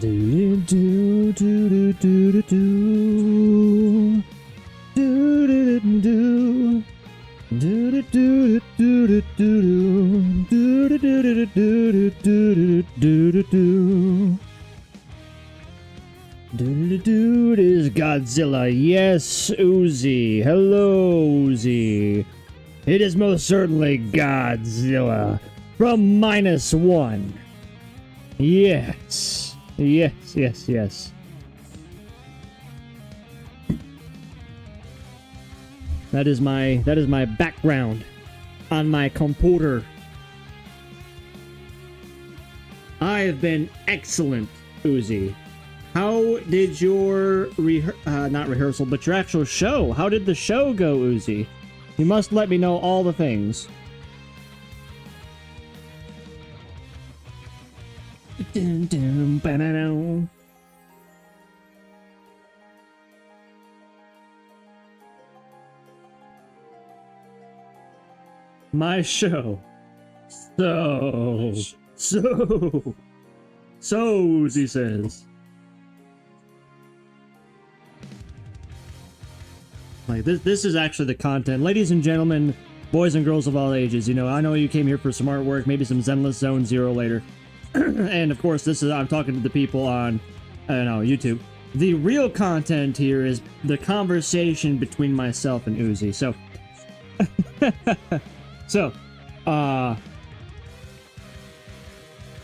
Do do do do do do do do do. Do do do do do do do do do do do do do. Dude is Godzilla. Yes, Uzi. Hello, Uzi. It is most certainly Godzilla from -1. Yes. Yes, yes, yes. That is my background on my computer. I have been excellent, Uzi. How did your not rehearsal, but your actual show? How did the show go, Uzi? You must let me know all the things. Dun, dun, ba-da-dum. My show. So, Uzi says. Like, this is actually the content. Ladies and gentlemen, boys and girls of all ages, you know, I know you came here for some artwork, maybe some Zenless Zone Zero later. And of course, I'm talking to the people on, I don't know, YouTube. The real content here is the conversation between myself and Uzi. So,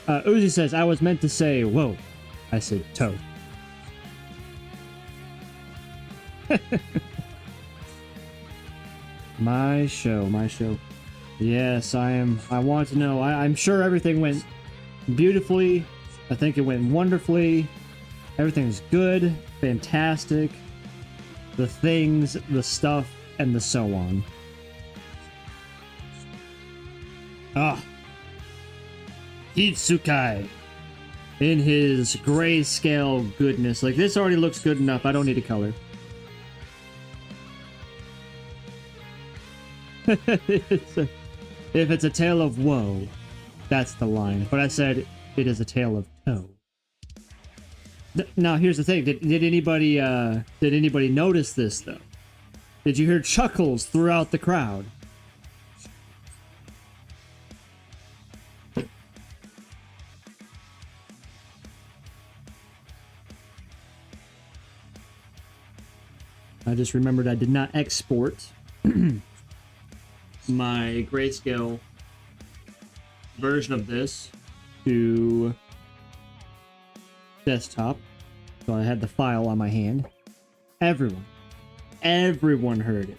Uzi says, I was meant to say, whoa. I said, toe. My show. Yes, I want to know. I'm sure everything went beautifully. I think it went wonderfully. Everything's good, fantastic. The things, the stuff, and the so on. Ah. Kitsukai. In his grayscale goodness. Like, this already looks good enough. I don't need a color. If it's a tale of woe, that's the line. But I said it is a tale of toe. Now here's the thing: did anybody notice this though? Did you hear chuckles throughout the crowd? I just remembered I did not export my grayscale version of this to desktop, so I had the file on my hand. Everyone heard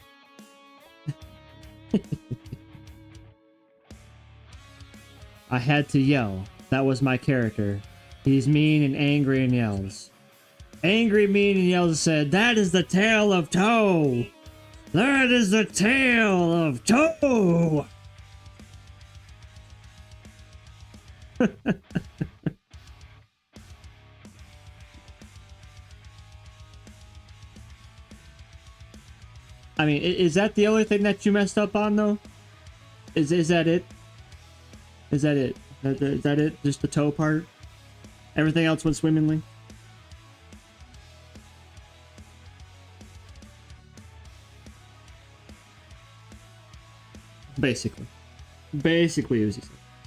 it. I had to yell. That was my character. He's mean and angry and yells. Angry, mean, and yells, said, "That is the tale of Toe! That is the tale of Toe!" I mean, is that the only thing that you messed up on, though? Is that it? Is that it? Is that it? Just the toe part? Everything else went swimmingly? Basically, Uzi.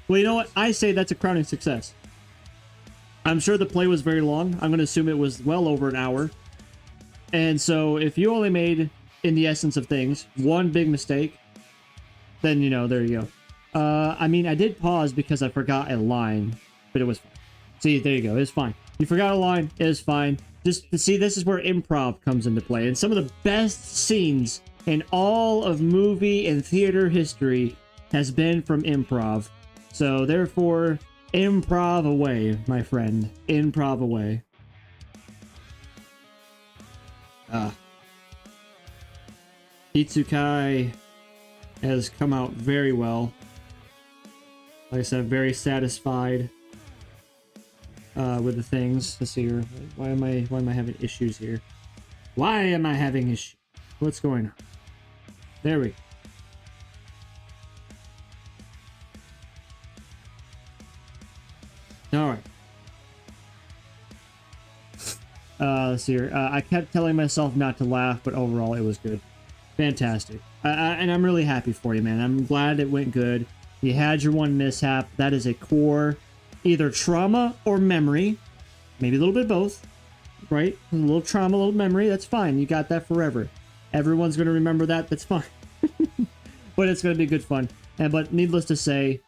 Well, you know what? I say that's a crowning success. I'm sure the play was very long. I'm going to assume it was well over an hour. And so if you only made, in the essence of things, one big mistake, then, you know, there you go. I mean, I did pause because I forgot a line, but it was fine. See, there you go. It's fine. You forgot a line. It is fine. Just to see, this is where improv comes into play. And some of the best scenes in all of movie and theater history has been from improv. So therefore, improv away, my friend. Improv away. Kitsukai has come out very well. Like I said, I'm very satisfied with the things. Let's see here. Why am I having issues here? Why am I having issues? What's going on? There we go. All right. let's see here. I kept telling myself not to laugh, but overall it was good. Fantastic. And I'm really happy for you, man. I'm glad it went good. You had your one mishap. That is a core, either trauma or memory. Maybe a little bit of both, right? A little trauma, a little memory. That's fine. You got that forever. Everyone's going to remember that. That's fine. But it's going to be good fun. But needless to say,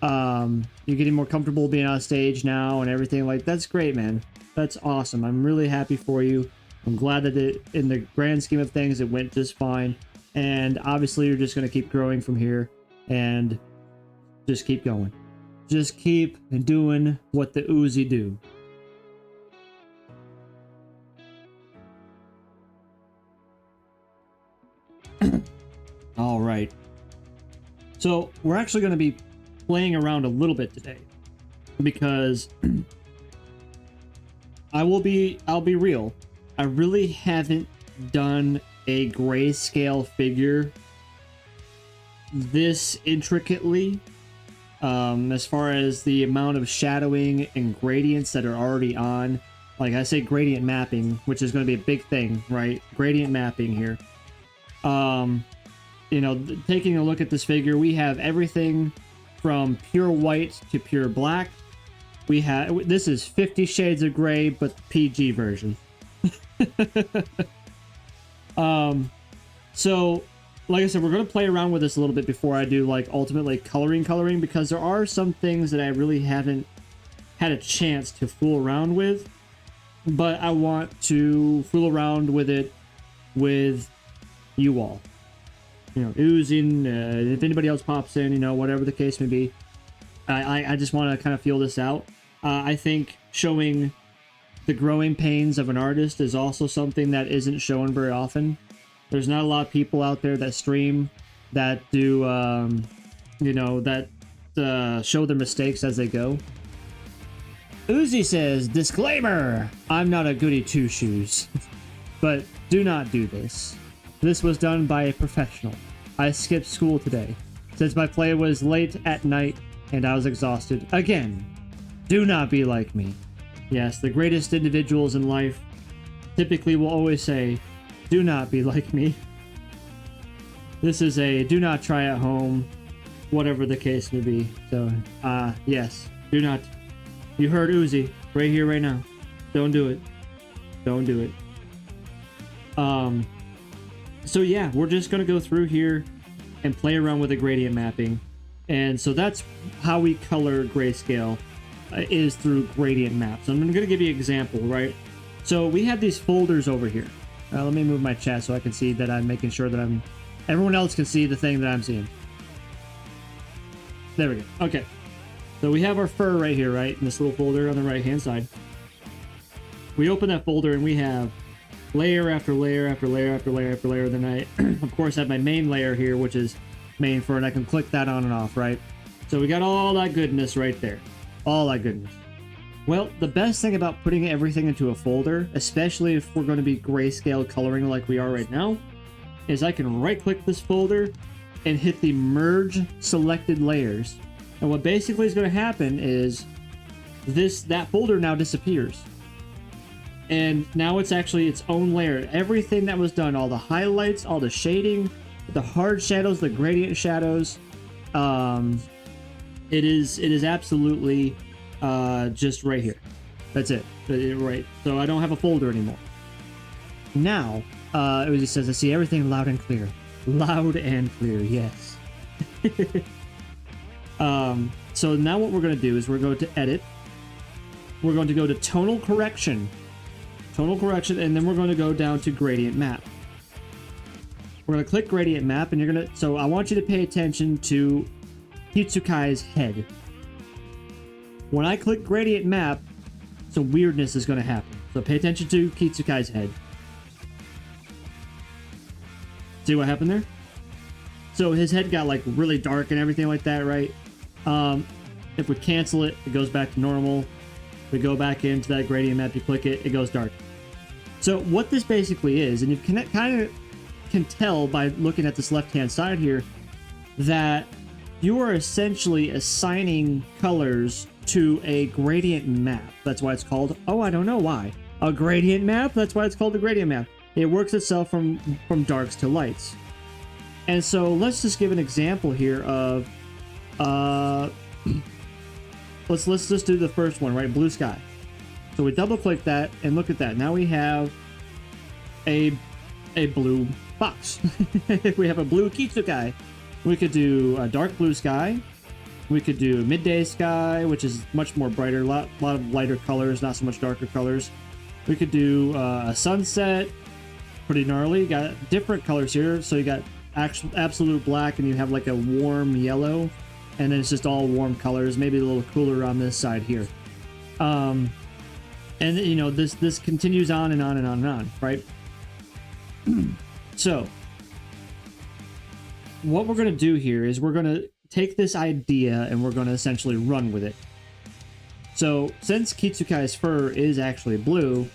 you're getting more comfortable being on stage now and everything. Like, that's great, man. That's awesome. I'm really happy for you. I'm glad that in the grand scheme of things, it went just fine. And obviously, you're just going to keep growing from here and just keep going. Just keep doing what the Uzi do. All right. So we're actually going to be playing around a little bit today because I'll be real. I really haven't done a grayscale figure this intricately, as far as the amount of shadowing and gradients that are already on. Like I say, gradient mapping, which is going to be a big thing, right? Gradient mapping here. You know, taking a look at this figure, we have everything from pure white to pure black. We have, this is 50 Shades of Gray, but PG version. So like I said, we're going to play around with this a little bit before I do like ultimately coloring, because there are some things that I really haven't had a chance to fool around with, but I want to fool around with it with you all. You know, oozing, if anybody else pops in, you know, whatever the case may be. I just want to kind of feel this out. I think showing the growing pains of an artist is also something that isn't shown very often. There's not a lot of people out there that stream that do, you know, that show their mistakes as they go. Uzi says, disclaimer, I'm not a goody two-shoes, but do not do this. This was done by a professional. I skipped school today, since my play was late at night and I was exhausted. Again, do not be like me. Yes, the greatest individuals in life typically will always say, do not be like me. This is a do not try at home, whatever the case may be. So, yes, do not. You heard Uzi right here, right now. Don't do it. Don't do it. So yeah, we're just going to go through here and play around with the gradient mapping. And so that's how we color grayscale, is through gradient maps. I'm going to give you an example, right? So we have these folders over here. Let me move my chat so I can see that I'm making sure that everyone else can see the thing that I'm seeing. There we go. Okay. So we have our fur right here, right? In this little folder on the right-hand side. We open that folder and we have layer after layer after layer after layer after layer. Then I, of course, have my main layer here, which is main fur, and I can click that on and off, right? So we got all that goodness right there. All that goodness. Well, the best thing about putting everything into a folder, especially if we're going to be grayscale coloring like we are right now, is I can right-click this folder and hit the Merge Selected Layers. And what basically is going to happen is that folder now disappears. And now it's actually its own layer. Everything that was done, all the highlights, all the shading, the hard shadows, the gradient shadows, it is absolutely just right here. That's it. Right. So I don't have a folder anymore. Now, it just says I see everything loud and clear. Loud and clear, yes. So now what we're going to do is we're going to edit. We're going to go to tonal correction. Tonal correction, and then we're going to go down to gradient map. We're going to click gradient map, and you're going to, so I want you to pay attention to Kitsukai's head. When I click gradient map, some weirdness is going to happen. So pay attention to Kitsukai's head. See what happened there? So his head got like really dark and everything like that, right? If we cancel it, it goes back to normal. We go back into that gradient map, you click it, it goes dark. So what this basically is, and you kind of can tell by looking at this left-hand side here, that you are essentially assigning colors to a gradient map. That's why it's called, oh, I don't know why. a gradient map. That's why it's called a gradient map. It works itself from darks to lights. And so let's just give an example here of let's just do the first one, right? Blue sky. So we double click that and look at that. Now we have a blue fox. We have a blue Kitsukai. We could do a dark blue sky. We could do midday sky, which is much more brighter, lot of lighter colors, not so much darker colors. We could do a sunset, pretty gnarly. Got different colors here. So you got absolute black, and you have like a warm yellow, and then it's just all warm colors. Maybe a little cooler on this side here. And you know, this continues on and on and on and on, right? So what we're going to do here is we're going to take this idea and we're going to essentially run with it. So since Kitsukai's fur is actually blue,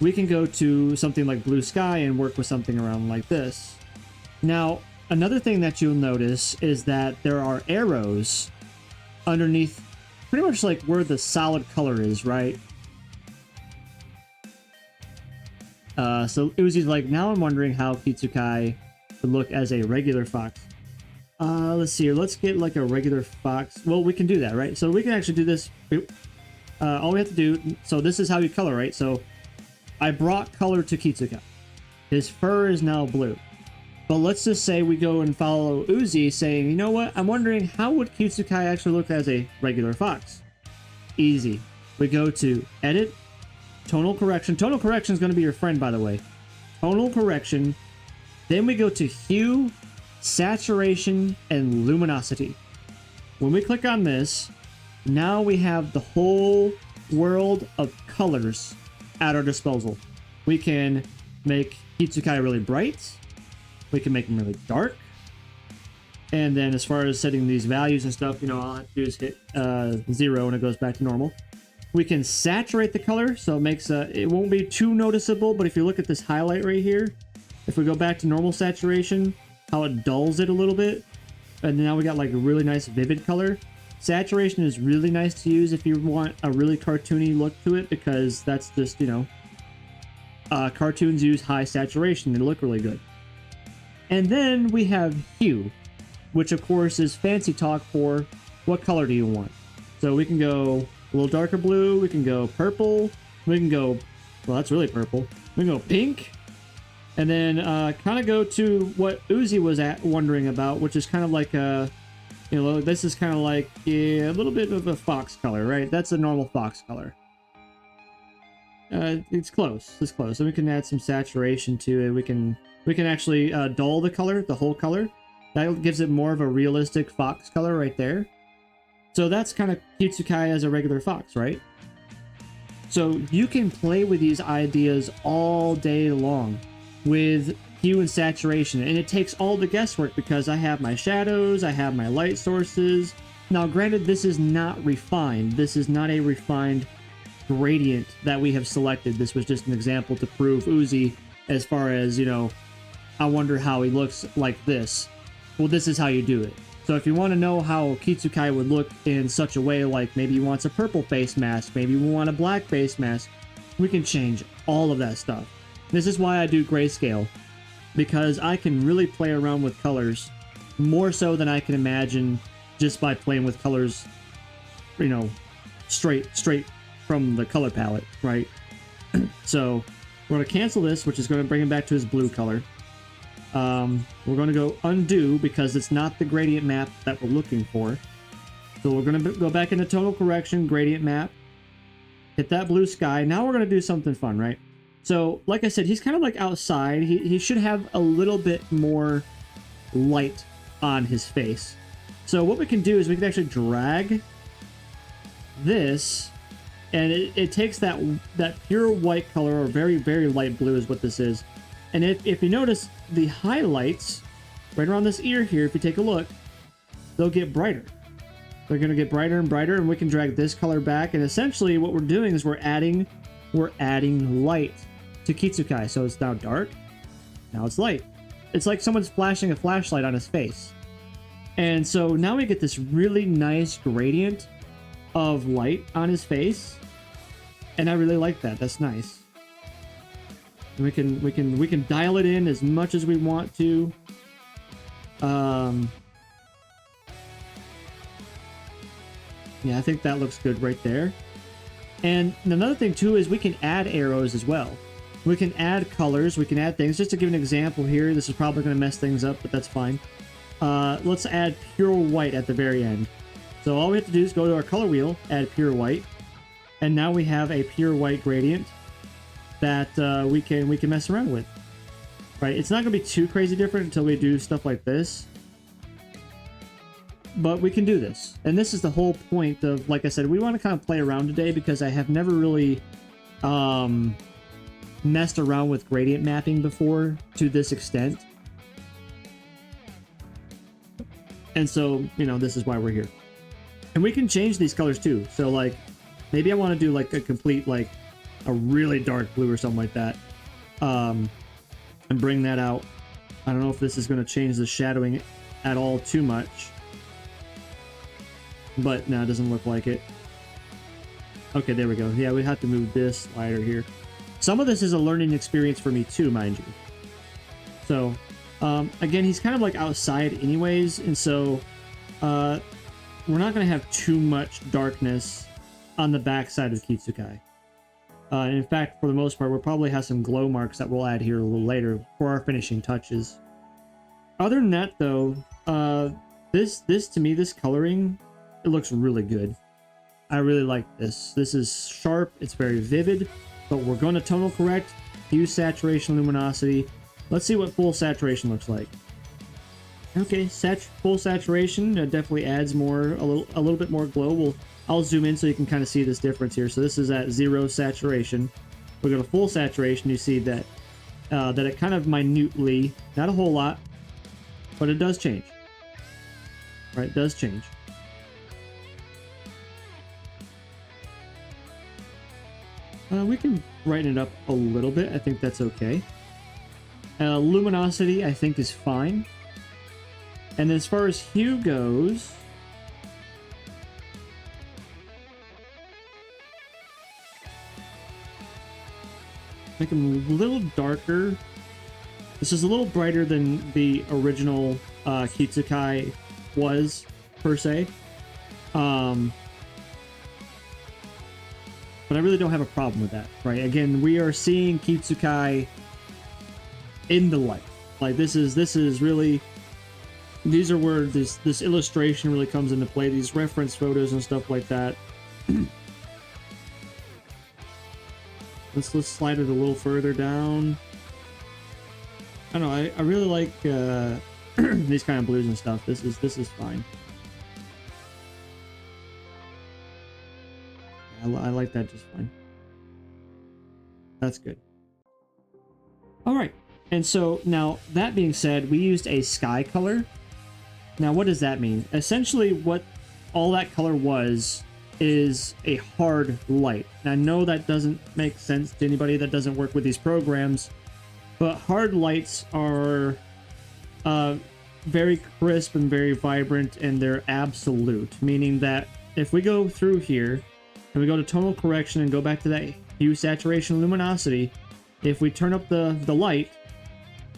we can go to something like blue sky and work with something around like this. Now, another thing that you'll notice is that there are arrows underneath pretty much like where the solid color is, right? So it was like, now I'm wondering how Kitsukai would look as a regular fox. Let's see here. Let's get like a regular fox. Well, we can do that, right? So we can actually do this. All we have to do, so this is how you color, right? So I brought color to Kitsukai. His fur is now blue. But let's just say we go and follow Uzi saying, you know what? I'm wondering how would Kitsukai actually look as a regular fox? Easy. We go to edit, tonal correction. Tonal correction is going to be your friend, by the way. Tonal correction. Then we go to hue, saturation, and luminosity. When we click on this, now we have the whole world of colors at our disposal. We can make Kitsukai really bright. We can make them really dark. And then as far as setting these values and stuff, you know, all I have to do is hit 0 and it goes back to normal. We can saturate the color, so it makes it won't be too noticeable, but if you look at this highlight right here, if we go back to normal saturation, how it dulls it a little bit, and now we got like a really nice vivid color. Saturation is really nice to use if you want a really cartoony look to it, because that's just, you know, cartoons use high saturation, they look really good. And then we have hue, which of course is fancy talk for what color do you want. So we can go a little darker blue, we can go purple, we can go, well, that's really purple. We can go pink, and then kind of go to what Uzi was wondering about, which is kind of like a, you know, this is kind of like a little bit of a fox color, right? That's a normal fox color. It's close. It's close. So we can add some saturation to it. We can actually dull the color, the whole color. That gives it more of a realistic fox color right there. So that's kind of Kitsukai as a regular fox, right? So you can play with these ideas all day long with hue and saturation, and it takes all the guesswork because I have my shadows, I have my light sources. Now, granted, this is not refined. This is not a refined gradient that we have selected. This was just an example to prove Uzi as far as, you know, I wonder how he looks like this. Well, this is how you do it. So if you want to know how Kitsukai would look in such a way, like maybe he wants a purple face mask, maybe we want a black face mask, we can change all of that stuff. This is why I do grayscale, because I can really play around with colors more so than I can imagine just by playing with colors, you know, straight from the color palette, right? So we're going to cancel this, which is going to bring him back to his blue color. We're going to go undo because it's not the gradient map that we're looking for. So we're going to go back into tonal correction, gradient map, hit that blue sky. Now we're going to do something fun, right? So like I said, he's kind of like outside. He should have a little bit more light on his face. So what we can do is we can actually drag this, and it takes that pure white color, or very, very light blue is what this is. And if you notice the highlights right around this ear here, if you take a look, they'll get brighter. They're going to get brighter and brighter, and we can drag this color back. And essentially what we're doing is we're adding light to Kitsukai. So it's now dark, now it's light. It's like someone's flashing a flashlight on his face. And so now we get this really nice gradient of light on his face. And I really like that. That's nice. We can dial it in as much as we want to. Yeah, I think that looks good right there. And another thing too is we can add arrows as well. We can add colors, we can add things. Just to give an example here, this is probably going to mess things up, but that's fine. Let's add pure white at the very end. So all we have to do is go to our color wheel, add pure white, and now we have a pure white gradient that we can mess around with. Right? It's not going to be too crazy different until we do stuff like this. But we can do this. And this is the whole point of, like I said, we want to kind of play around today because I have never really messed around with gradient mapping before to this extent. And so, you know, this is why we're here. And we can change these colors too. So like, maybe I want to do like a complete, like a really dark blue or something like that. And bring that out. I don't know if this is going to change the shadowing at all too much. But no, it doesn't look like it. Okay, there we go. Yeah, we have to move this slider here. Some of this is a learning experience for me too, mind you. So, again, he's kind of like outside anyways, and so we're not going to have too much darkness on the backside of Kitsukai. And in fact, for the most part, we'll probably have some glow marks that we'll add here a little later for our finishing touches. Other than that, though, this to me, this coloring, it looks really good. I really like this. This is sharp. It's very vivid, but we're going to tonal correct, hue, saturation, luminosity. Let's see what full saturation looks like. Okay, full saturation definitely adds more, a little bit more glow. I'll zoom in so you can kind of see this difference here. So this is at 0 saturation. We go to full saturation. You see that that it kind of minutely, not a whole lot, but it does change. Right, it does change. We can brighten it up a little bit. I think that's okay. Luminosity, I think, is fine. And as far as hue goes, make them a little darker. This is a little brighter than the original Kitsukai was, per se. But I really don't have a problem with that, right? Again, we are seeing Kitsukai in the light. Like this is really, these are where this illustration really comes into play. These reference photos and stuff like that. Let's slide it a little further down. I don't know. I really like these kind of blues and stuff. This is fine. I like that just fine. That's good. All right. And so now that being said, we used a sky color. Now, what does that mean? Essentially, what all that color was is a hard light. Now, I know that doesn't make sense to anybody that doesn't work with these programs, but hard lights are very crisp and very vibrant, and they're absolute, meaning that if we go through here and we go to tonal correction and go back to that hue, saturation, luminosity, if we turn up the light,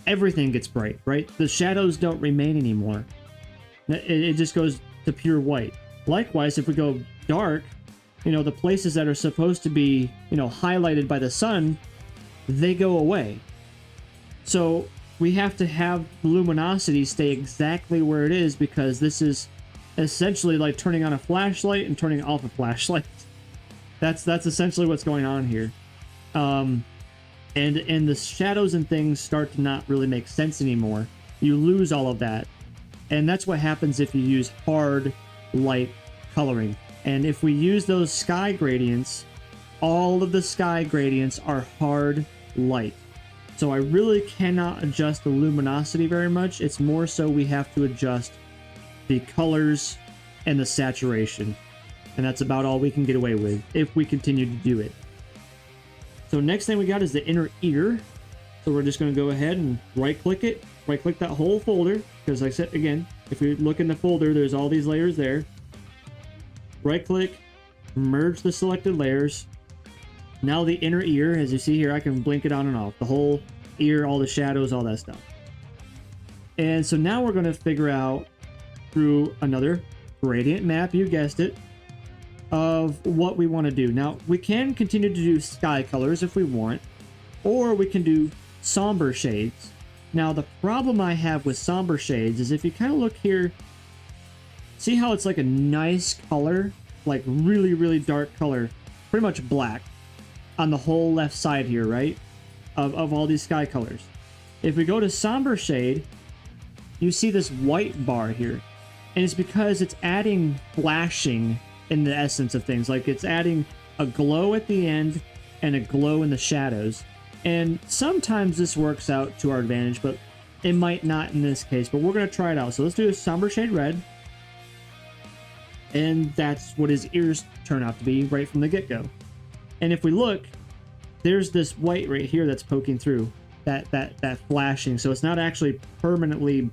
everything gets bright, right? The shadows don't remain anymore. It just goes to pure white. Likewise, if we go dark, you know, the places that are supposed to be, you know, highlighted by the sun, they go away. So we have to have luminosity stay exactly where it is, because this is essentially like turning on a flashlight and turning off a flashlight. That's essentially what's going on here. And the shadows and things start to not really make sense anymore. You lose all of that. And that's what happens if you use hard light coloring. And if we use those sky gradients, all of the sky gradients are hard light. So I really cannot adjust the luminosity very much. It's more so we have to adjust the colors and the saturation. And that's about all we can get away with if we continue to do it. So next thing we got is the inner ear. So we're just going to go ahead and right-click it. Right-click that whole folder. Because like I said, again, if we look in the folder, there's all these layers there. Right-click, merge the selected layers. Now the inner ear, as you see here, I can blink it on and off. The whole ear, all the shadows, all that stuff. And so now we're going to figure out through another gradient map, you guessed it, of what we want to do. Now, we can continue to do sky colors if we want, or we can do somber shades. Now, the problem I have with somber shades is if you kind of look here, see how it's like a nice color, like really, really dark color, pretty much black on the whole left side here, right? Of all these sky colors. If we go to somber shade, you see this white bar here. And it's because it's adding flashing in the essence of things. Like it's adding a glow at the end and a glow in the shadows. And sometimes this works out to our advantage, but it might not in this case. But we're going to try it out. So let's do a somber shade red. And that's what his ears turn out to be right from the get-go. And if we look, there's this white right here that's poking through. That flashing. So it's not actually permanently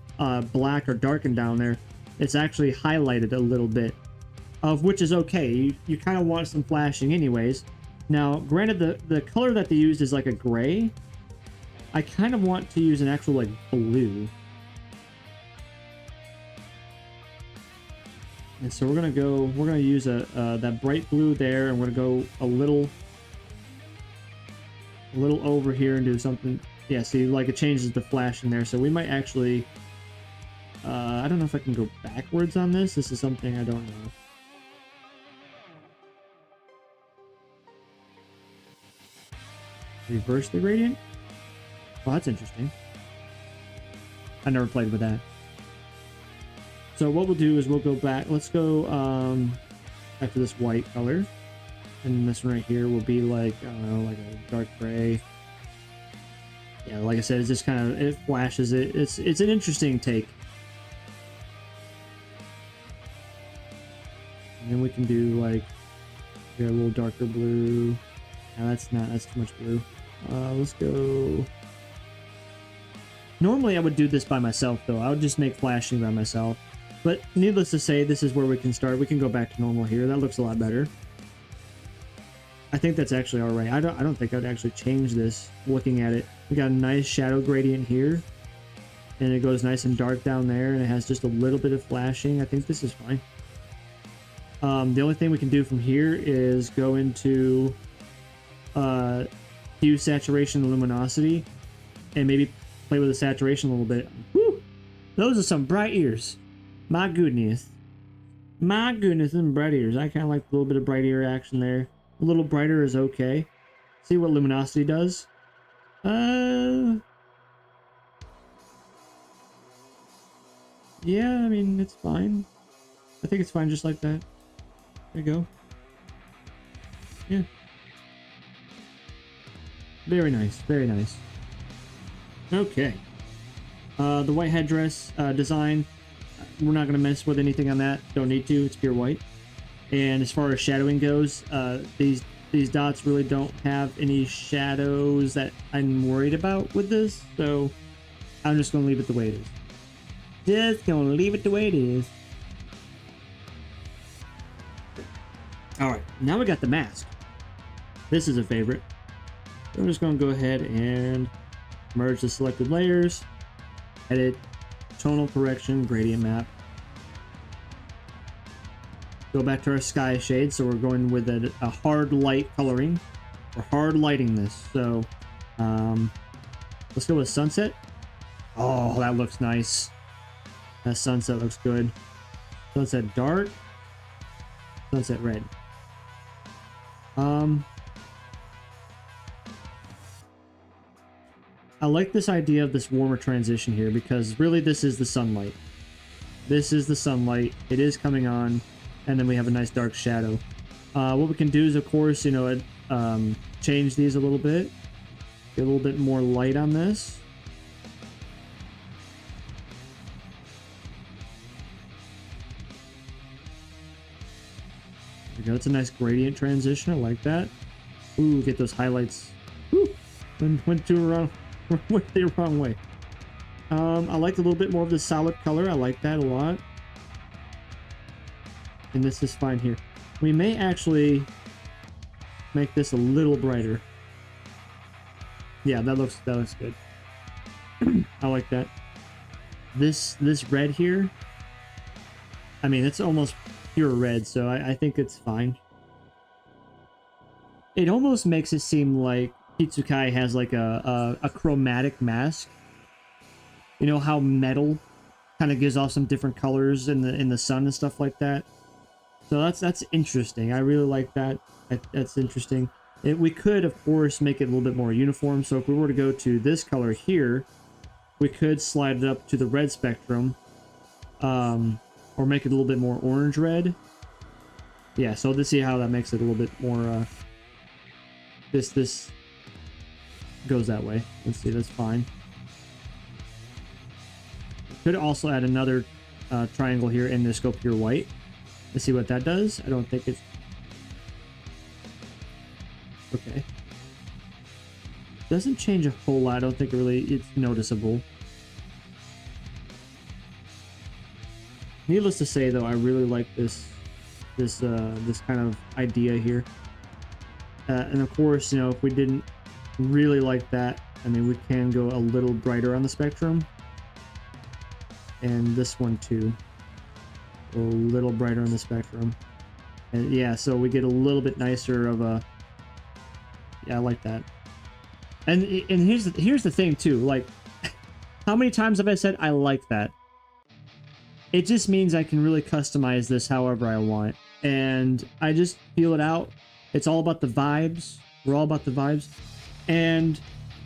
black or darkened down there. It's actually highlighted a little bit, of which is okay. You kind of want some flashing anyways. Now, granted, the color that they used is like a gray. I kind of want to use an actual like blue. And so we're gonna use that bright blue there, and we're gonna go a little over here and do something. Yeah, see, like it changes the flash in there. So we might actually, I don't know if I can go backwards on this. This is something I don't know. Reverse the gradient? Oh, that's interesting. I never played with that. So what we'll do is we'll go back. Let's go back to this white color. And this one right here will be like, I don't know, like a dark gray. Yeah, like I said, it's just kind of, it flashes it. It's an interesting take. And then we can do like a little darker blue. No, that's too much blue. Let's go. Normally I would do this by myself though. I would just make flashing by myself. But needless to say, this is where we can start. We can go back to normal here. That looks a lot better. I think that's actually all right. I don't think I'd actually change this looking at it. We got a nice shadow gradient here. And it goes nice and dark down there. And it has just a little bit of flashing. I think this is fine. The only thing we can do from here is go into hue, saturation, and luminosity. And maybe play with the saturation a little bit. Whew! Those are some bright ears. My goodness. My goodness, them bright ears. I kind of like a little bit of bright ear action there. A little brighter is okay. See what luminosity does. Yeah, I mean, it's fine. I think it's fine just like that. There you go. Yeah. Very nice, very nice. Okay. The white headdress design, we're not going to mess with anything on that. Don't need to, it's pure white. And as far as shadowing goes, these dots really don't have any shadows that I'm worried about with this, so I'm just going to leave it the way it is. Just going to leave it the way it is. Alright, now we got the mask. This is a favorite. So I'm just going to go ahead and merge the selected layers, edit, tonal correction, gradient map. Go back to our sky shade, so we're going with a hard light coloring. We're hard lighting this, so let's go with sunset. Oh, that looks nice. That sunset looks good. Sunset dark. Sunset red. I like this idea of this warmer transition here because really this is the sunlight. This is the sunlight. It is coming on. And then we have a nice dark shadow. What we can do is, of course, you know, change these a little bit. Get a little bit more light on this. There we go. It's a nice gradient transition. I like that. Ooh, get those highlights. Ooh, went the wrong way. I like a little bit more of the solid color. I like that a lot. And this is fine here. We may actually make this a little brighter. Yeah, that looks good. I like that. This red here, I mean, it's almost pure red, so I think it's fine. It almost makes it seem like Kitsukai has like a chromatic mask. You know how metal kind of gives off some different colors in the sun and stuff like that. So that's interesting. I really like that. That's interesting. We could, of course, make it a little bit more uniform. So if we were to go to this color here, we could slide it up to the red spectrum, or make it a little bit more orange red. Yeah, so let's see how that makes it a little bit more. This goes that way. Let's see, that's fine. Could also add another triangle here in this go pure white. Let's see what that does. I don't think it's okay. Doesn't change a whole lot. I don't think it's noticeable. Needless to say, though, I really like this kind of idea here. And of course, you know, if we didn't really like that, I mean, we can go a little brighter on the spectrum. And this one too. A little brighter on the spectrum. And yeah, so we get a little bit nicer of a... Yeah, I like that. And here's the thing too, like, how many times have I said I like that? It just means I can really customize this however I want. And I just feel it out. It's all about the vibes. We're all about the vibes. And,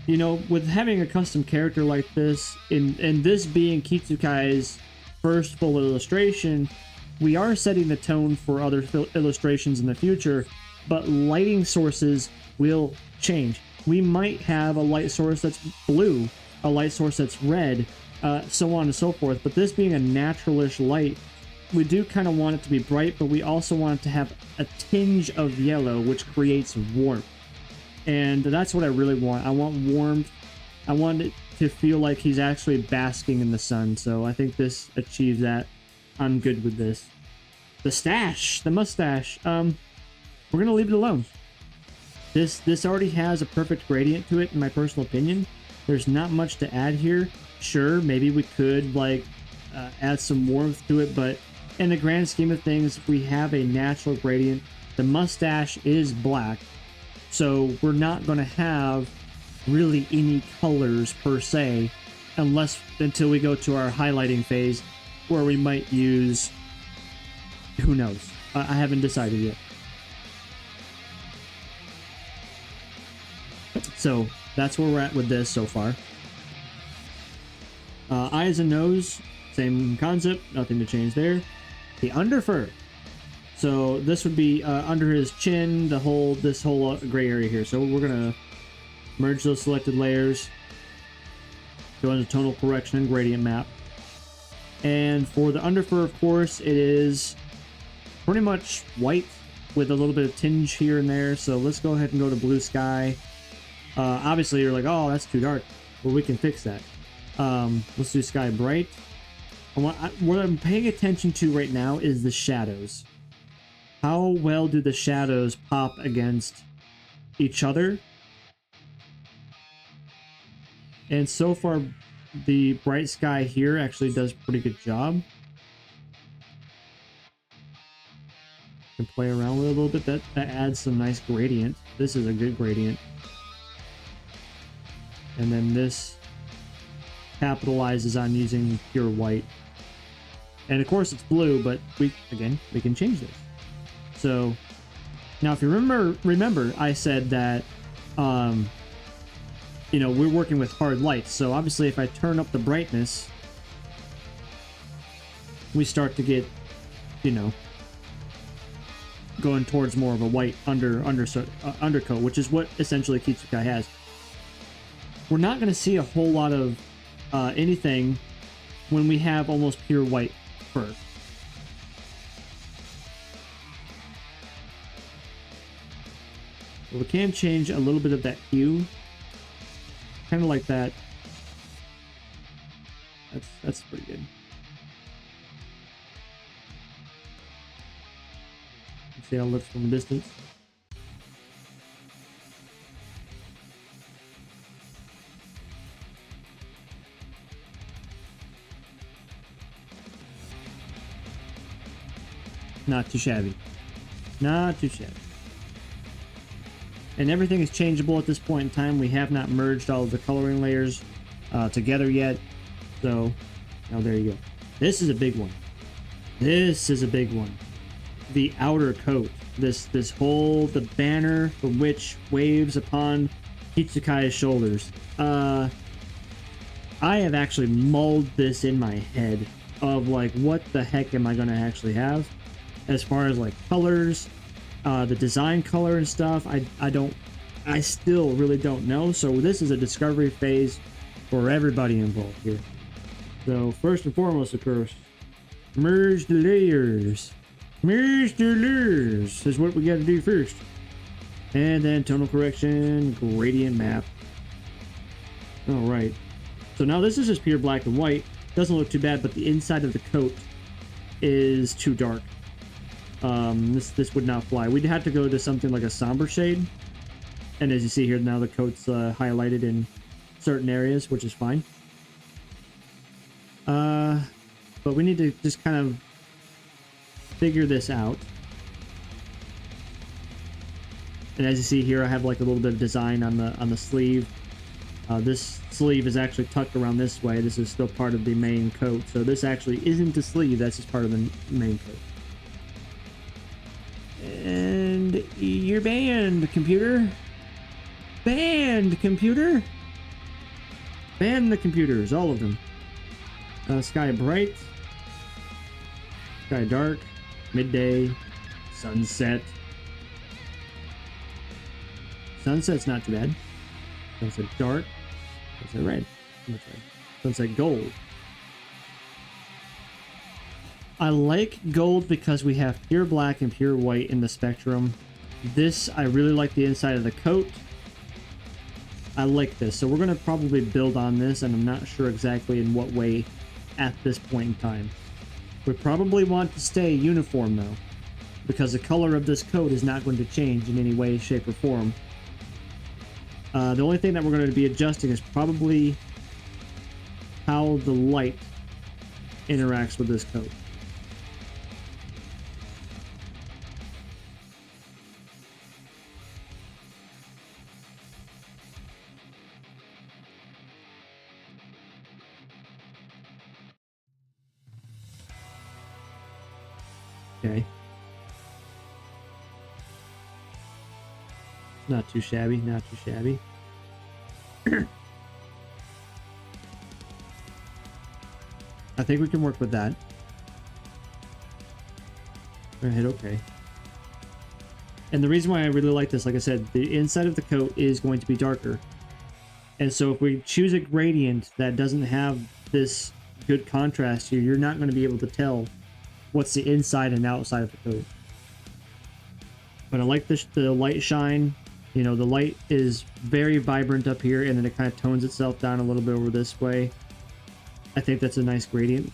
you know, with having a custom character like this, and this being Kitsukai's first full illustration, we are setting the tone for other illustrations in the future, but lighting sources will change. We might have a light source that's blue, a light source that's red, so on and so forth. But this being a naturalish light, we do kind of want it to be bright, but we also want it to have a tinge of yellow, which creates warmth. And that's what I really want. I want warmth. I want it to feel like he's actually basking in the sun. So I think this achieves that. I'm good with this. The stash, the mustache. We're gonna leave it alone. This already has a perfect gradient to it, in my personal opinion. There's not much to add here. Sure, maybe we could like add some warmth to it, but in the grand scheme of things, we have a natural gradient. The mustache is black, so we're not going to have really any colors per se, until we go to our highlighting phase, where we might use, who knows? I haven't decided yet. So that's where we're at with this so far. Eyes and nose, same concept, nothing to change there. The underfur. So this would be under his chin, this whole gray area here. So we're gonna merge those selected layers, go into tonal correction and gradient map. And for the underfur, of course, it is pretty much white with a little bit of tinge here and there. So let's go ahead and go to blue sky. Obviously you're like, oh, that's too dark. Well, we can fix that. Let's do sky bright. What I'm paying attention to right now is the shadows. How well do the shadows pop against each other? And so far, the bright sky here actually does a pretty good job. Can play around with it a little bit. That adds some nice gradient. This is a good gradient. And then this capitalizes on using pure white. And of course it's blue, but we can change this. So now if you remember I said that you know, we're working with hard lights. So obviously if I turn up the brightness, we start to get, you know, going towards more of a white undercoat, which is what essentially Kitsukai has. We're not going to see a whole lot of anything when we have almost pure white fur. But we can change a little bit of that hue, kind of like that. That's pretty good. Let's see how it looks from a distance. Not too shabby. Not too shabby. And everything is changeable at this point in time. We have not merged all of the coloring layers together yet. So, oh, there you go. This is a big one. This is a big one. The outer coat. This whole, the banner for which waves upon Kitsukai's shoulders. I have actually mulled this in my head of like, what the heck am I going to actually have as far as like colors, the design color and stuff. I still really don't know. So this is a discovery phase for everybody involved here. So first and foremost, of course, merge the layers. Merge the layers is what we got to do first. And then tonal correction, gradient map. All right. So now this is just pure black and white. Doesn't look too bad, but the inside of the coat is too dark. This would not fly. We'd have to go to something like a somber shade. And as you see here, now the coat's highlighted in certain areas, which is fine. But we need to just kind of figure this out. And as you see here, I have like a little bit of design on the sleeve. This sleeve is actually tucked around this way. This is still part of the main coat. So this actually isn't a sleeve. That's just part of the main coat. And you're banned, computer. Banned, computer. Ban the computers, all of them. Sky bright. Sky dark. Midday. Sunset. Sunset's not too bad. Sunset dark. Sunset red. Sunset gold. I like gold because we have pure black and pure white in the spectrum. This, I really like the inside of the coat. I like this. So we're going to probably build on this, and I'm not sure exactly in what way at this point in time. We probably want to stay uniform though, because the color of this coat is not going to change in any way, shape, or form. The only thing that we're going to be adjusting is probably how the light interacts with this coat. Okay. Not too shabby, not too shabby. I think we can work with that. Go ahead, okay. And the reason why I really like this, like I said, the inside of the coat is going to be darker. And so if we choose a gradient that doesn't have this good contrast here, you're not going to be able to tell what's the inside and outside of the coat. But I like the light shine. You know, the light is very vibrant up here, and then it kind of tones itself down a little bit over this way. I think that's a nice gradient.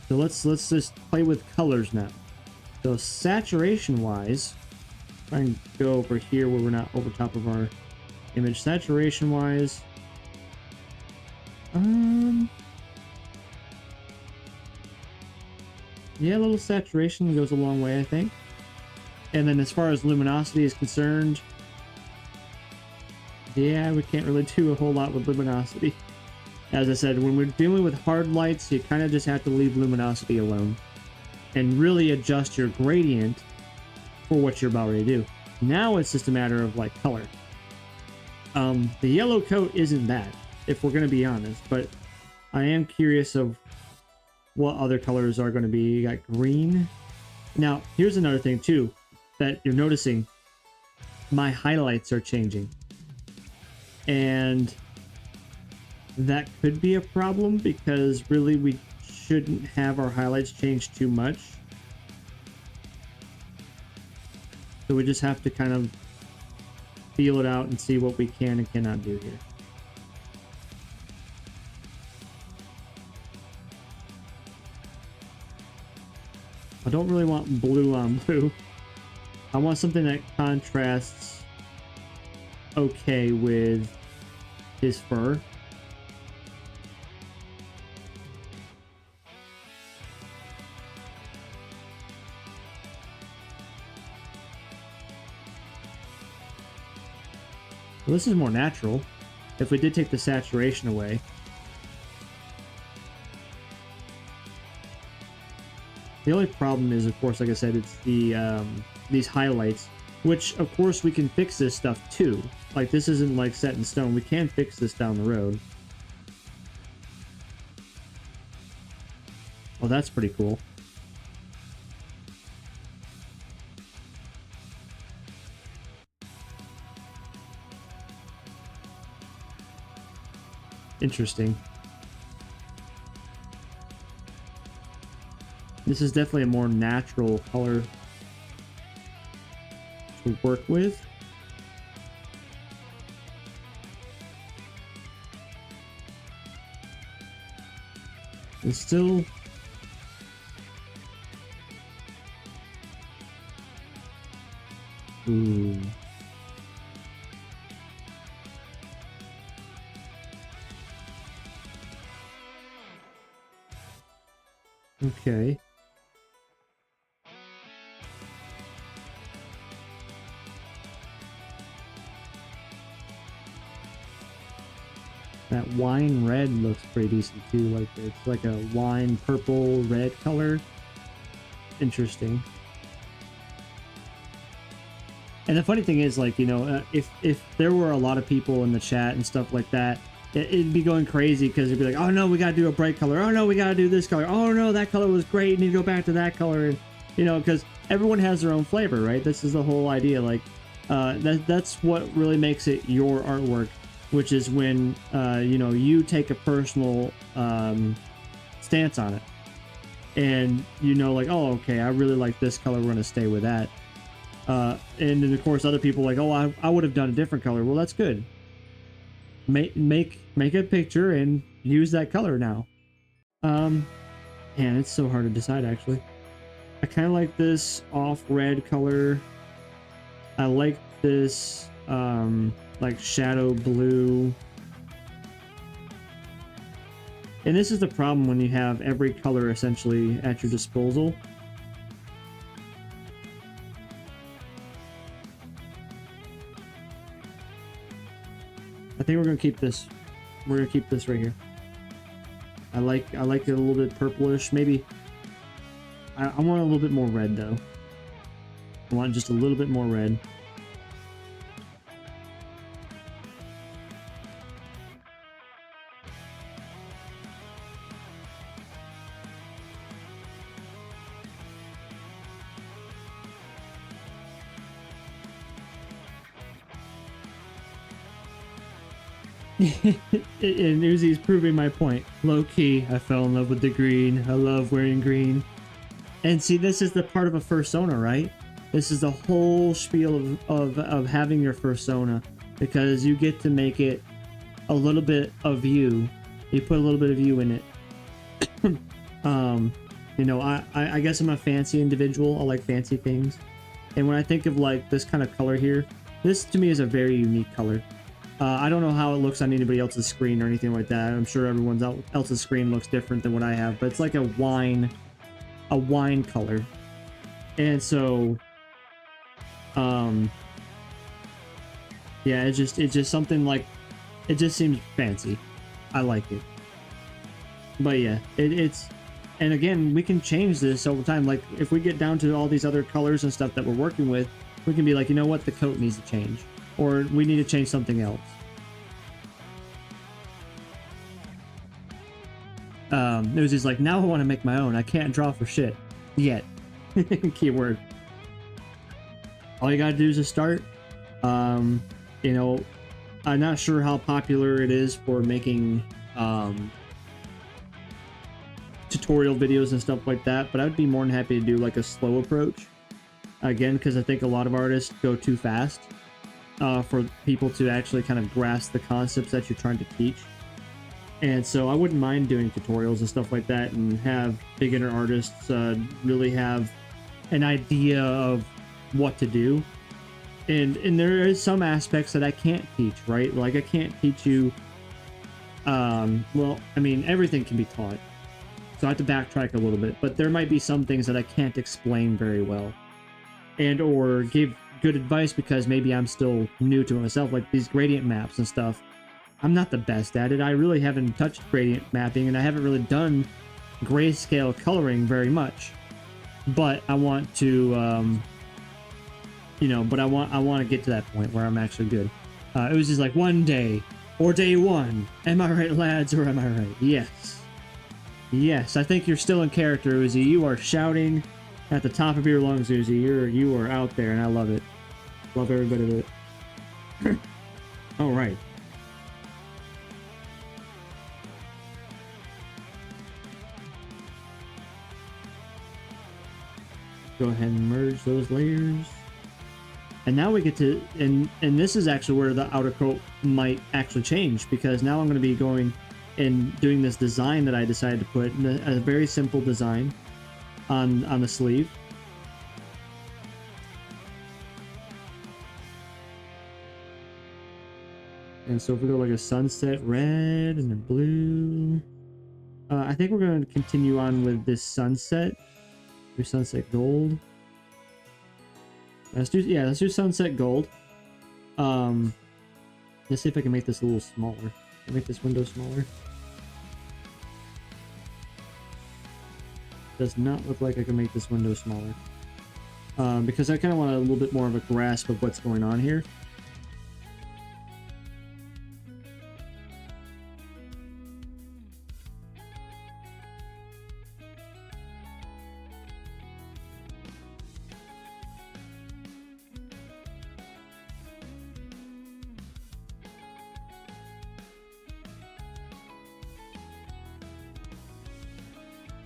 So let's just play with colors now. So saturation wise, try and go over here where we're not over top of our image. Saturation wise, yeah, a little saturation goes a long way, I think. And then as far as luminosity is concerned, yeah, we can't really do a whole lot with luminosity. As I said, when we're dealing with hard lights, you kind of just have to leave luminosity alone and really adjust your gradient for what you're about ready to do. Now it's just a matter of like color. The yellow coat isn't bad, if we're going to be honest, but I am curious of what other colors are going to be. You got green. Now, here's another thing too that you're noticing. My highlights are changing. And that could be a problem because really we shouldn't have our highlights change too much. So we just have to kind of feel it out and see what we can and cannot do here. I don't really want blue on blue. I want something that contrasts okay with his fur. Well, this is more natural. If we did take the saturation away. The only problem is, of course, like I said, it's the these highlights, which, of course, we can fix this stuff too. Like, this isn't, like, set in stone. We can fix this down the road. Oh, that's pretty cool. Interesting. This is definitely a more natural color to work with. And still... Ooh. Okay. That wine red looks pretty decent too. Like, it's like a wine purple red color. Interesting. And the funny thing is, like, you know, if there were a lot of people in the chat and stuff like that, it'd be going crazy because it'd be like, oh no, we gotta do a bright color. Oh no, we gotta do this color. Oh no, that color was great. You need to go back to that color. And, you know, because everyone has their own flavor, right? This is the whole idea. Like, that's what really makes it your artwork, which is when, you know, you take a personal stance on it. And, you know, like, oh, okay, I really like this color. We're going to stay with that. And then, of course, other people like, oh, I would have done a different color. Well, that's good. Make a picture and use that color now. Man, it's so hard to decide, actually. I kind of like this off red color. I like this like shadow blue. And this is the problem when you have every color essentially at your disposal. I think we're gonna keep this. We're gonna keep this right here. I like it a little bit purplish. Maybe I want a little bit more red though. I want just a little bit more red. And Uzi's proving my point. Low key, I fell in love with the green. I love wearing green. And see, this is the part of a fursona, right? This is the whole spiel of having your fursona, because you get to make it a little bit of you. You put a little bit of you in it. You know, I guess I'm a fancy individual. I like fancy things. And when I think of like this kind of color here, this to me is a very unique color. I don't know how it looks on anybody else's screen or anything like that. I'm sure everyone else's screen looks different than what I have, but it's like a wine color. And so, yeah, it's just something like, it just seems fancy. I like it. But yeah, it's, and again, we can change this over time. Like if we get down to all these other colors and stuff that we're working with, we can be like, you know what, the coat needs to change. Or we need to change something else. It was like, now I want to make my own. I can't draw for shit. Yet. Keyword. All you gotta do is just start. You know, I'm not sure how popular it is for making tutorial videos and stuff like that, but I would be more than happy to do like a slow approach. Again, because I think a lot of artists go too fast. For people to actually kind of grasp the concepts that you're trying to teach. And so I wouldn't mind doing tutorials and stuff like that and have beginner artists really have an idea of what to do. And there is some aspects that I can't teach, right? Like I can't teach you, well, I mean, everything can be taught. So I have to backtrack a little bit, but there might be some things that I can't explain very well. And or give good advice because maybe I'm still new to it myself, like these gradient maps and stuff. I'm not the best at it. I really haven't touched gradient mapping, and I haven't really done grayscale coloring very much. But I want to, you know, but I want to get to that point where I'm actually good. It was just like one day, or day one. Am I right, lads, or am I right? Yes. Yes, I think you're still in character, Uzi. You are shouting at the top of your lungs, Uzi. You are out there, and I love it. Love every bit of it. All right. Go ahead and merge those layers. And now we get to, and this is actually where the outer coat might actually change, because now I'm going to be going and doing this design that I decided to put, a very simple design on the sleeve. And so if we go like a sunset red and then blue, I think we're going to continue on with this sunset. Do sunset gold. Let's do sunset gold. Let's see if I can make this a little smaller. Can I make this window smaller? Does not look like I can make this window smaller. Because I kind of want a little bit more of a grasp of what's going on here.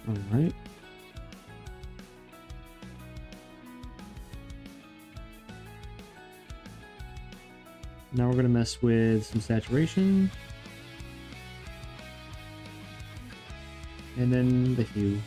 All right. Now we're going to mess with some saturation. And then the hue.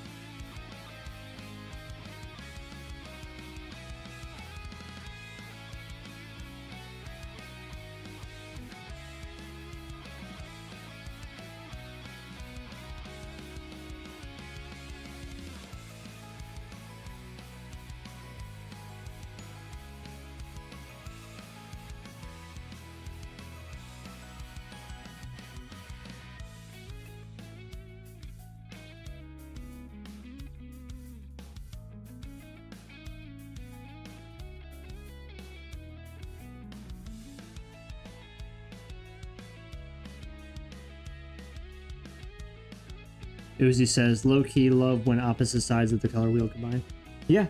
Uzi says, low-key love when opposite sides of the color wheel combine. Yeah.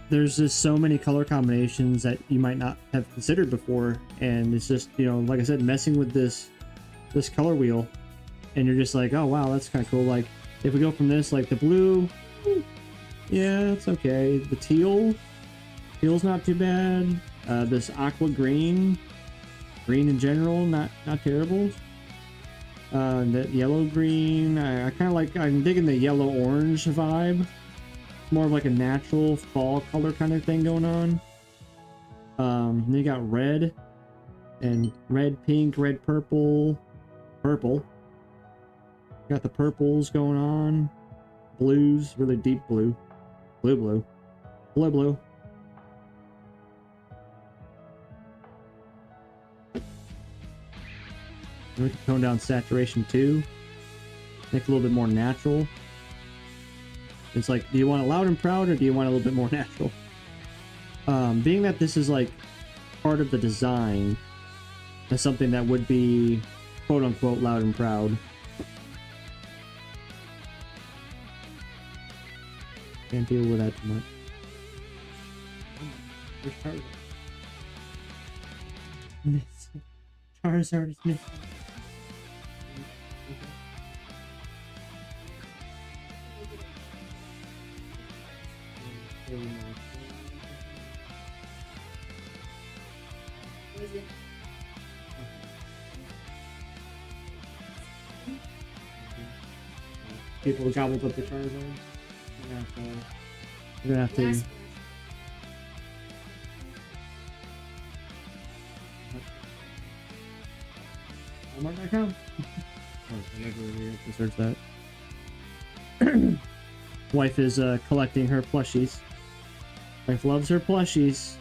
There's just so many color combinations that you might not have considered before. And it's just, you know, like I said, messing with this color wheel. And you're just like, oh, wow, that's kind of cool. Like, if we go from this, like the blue, yeah, it's okay. The teal's not too bad. This aqua green in general, not terrible. That yellow green, I kind of like, I'm digging the yellow orange vibe. More of like a natural fall color kind of thing going on. Then you got red and red pink, red purple. Got the purples going on. Blues, really deep blue. Blue. We can tone down saturation too. Make it a little bit more natural. It's like, do you want it loud and proud, or do you want it a little bit more natural? Being that this is like part of the design, as something that would be quote unquote loud and proud. Can't deal with that too much. Where's Charizard? Miss. Charizard is missing. People gobbled up the Charizard. We're gonna have to. Walmart.com. Oh, I never really have to search that. Wife is collecting her plushies. Wife loves her plushies.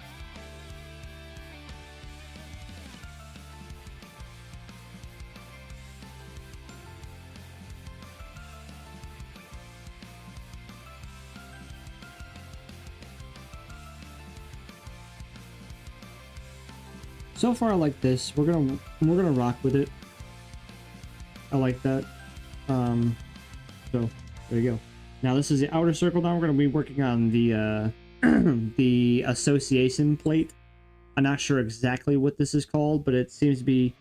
So far I like this. We're gonna rock with it. I like that. So there you go. Now this is the outer circle. Now we're gonna be working on the the association plate. I'm not sure exactly what this is called, but it seems to be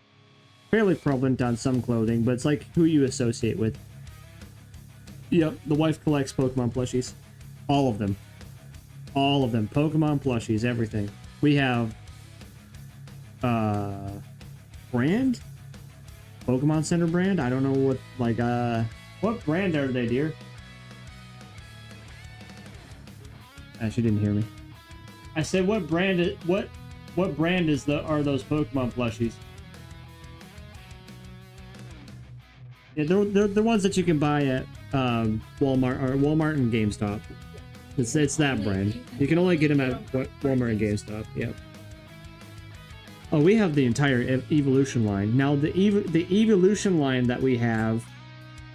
fairly prevalent on some clothing, but it's like who you associate with. Yep, the wife collects Pokemon plushies. All of them. All of them. Pokemon plushies, everything. We have brand? Pokemon Center brand? I don't know what what brand are they, dear? She didn't hear me. I said what brand are those Pokemon plushies? Yeah, they're the ones that you can buy at Walmart and GameStop. It's that brand. You can only get them at Walmart and GameStop. Yep. Oh, we have the entire evolution line. Now the evolution line that we have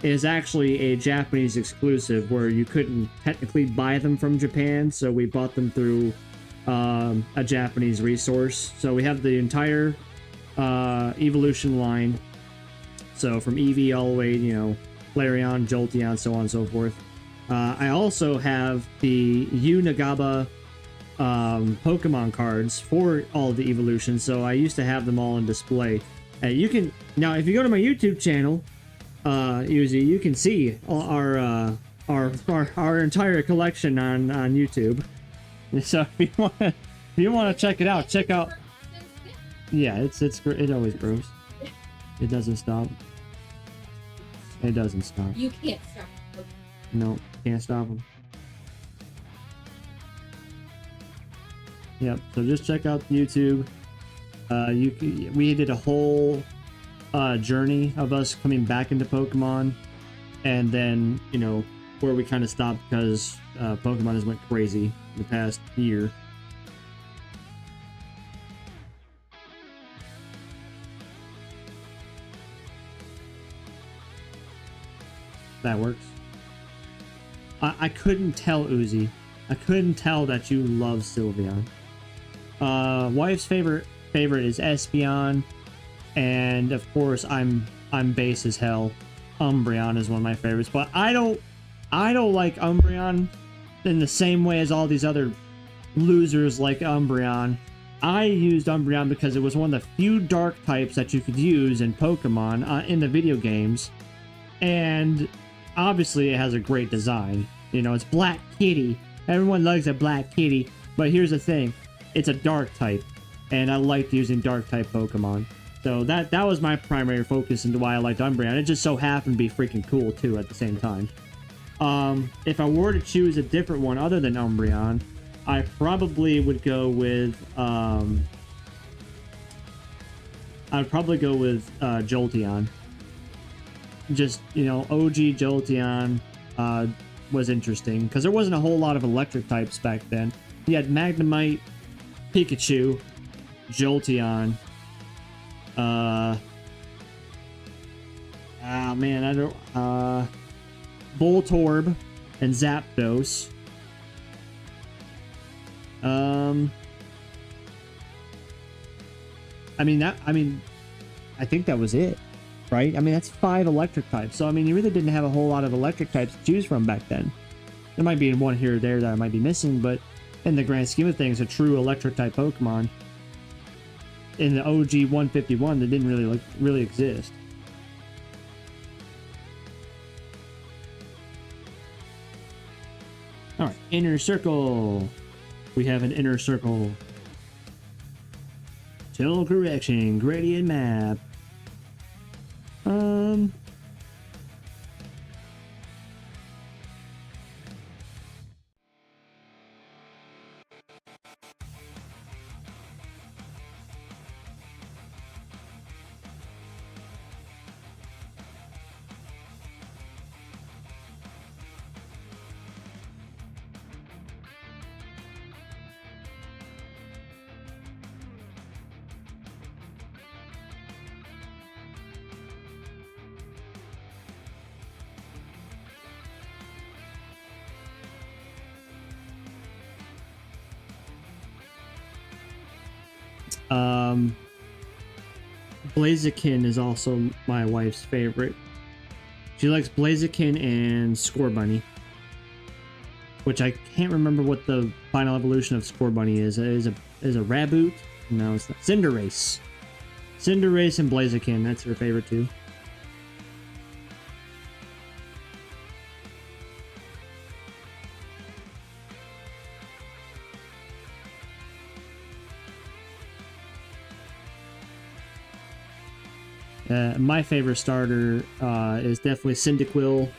is actually a Japanese exclusive where you couldn't technically buy them from Japan, so we bought them through a Japanese resource. So we have the entire evolution line. So from Eevee all the way, you know, Flareon, Jolteon, so on and so forth. I also have the Unagaba Pokemon cards for all the evolutions, so I used to have them all on display. You can now, if you go to my YouTube channel, Uzi, you can see our entire collection on YouTube. So if you want to check it out, check out. Yeah, it always grows. It doesn't stop. It doesn't stop. You can't stop. No, can't stop them. Yep. So just check out YouTube. We did a whole journey of us coming back into Pokemon, and then you know where we kind of stopped because Pokemon has went crazy the past year. That works. I couldn't tell, Uzi. I couldn't tell that you love Sylveon. Wife's favorite is Espeon, and of course I'm base as hell. Umbreon is one of my favorites, but I don't like Umbreon in the same way as all these other losers like Umbreon. I used Umbreon because it was one of the few dark types that you could use in Pokemon in the video games, and obviously it has a great design. You know, it's Black Kitty. Everyone likes a Black Kitty, but here's the thing. It's a dark type, and I liked using dark type Pokemon. So that was my primary focus into why I liked Umbreon. It just so happened to be freaking cool too at the same time. If I were to choose a different one other than Umbreon, I probably would go with Jolteon. Just, you know, OG Jolteon was interesting because there wasn't a whole lot of electric types back then. You had Magnemite, Pikachu, Jolteon. Man, I don't. Voltorb and Zapdos. I think that was it, right? I mean, that's 5 electric types. So, I mean, you really didn't have a whole lot of electric types to choose from back then. There might be one here or there that I might be missing, but in the grand scheme of things, a true electric type Pokemon in the OG 151 that didn't really exist. All right, inner circle. We have an inner circle. Channel correction, gradient map. Blaziken is also my wife's favorite. She likes Blaziken and Score Bunny, which I can't remember what the final evolution of Score Bunny is. Is a Raboot? No, it's not. Cinderace. Cinderace and Blaziken. That's her favorite too. My favorite starter is definitely Cyndaquil.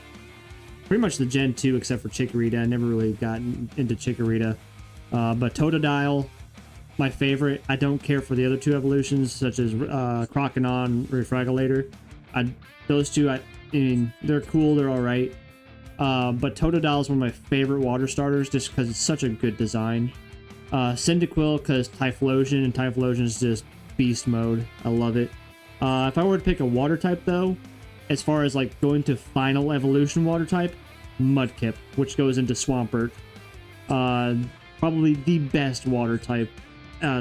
Pretty much the Gen 2 except for Chikorita. I never really gotten into Chikorita. But Totodile, my favorite. I don't care for the other two evolutions, such as Croconon, Refragulator. Those two, I mean, they're cool, they're alright. But Totodile is one of my favorite water starters just because it's such a good design. Cyndaquil, because Typhlosion, and Typhlosion is just beast mode. I love it. If I were to pick a water type, though, as far as like going to final evolution water type, Mudkip, which goes into Swampert. Probably the best water type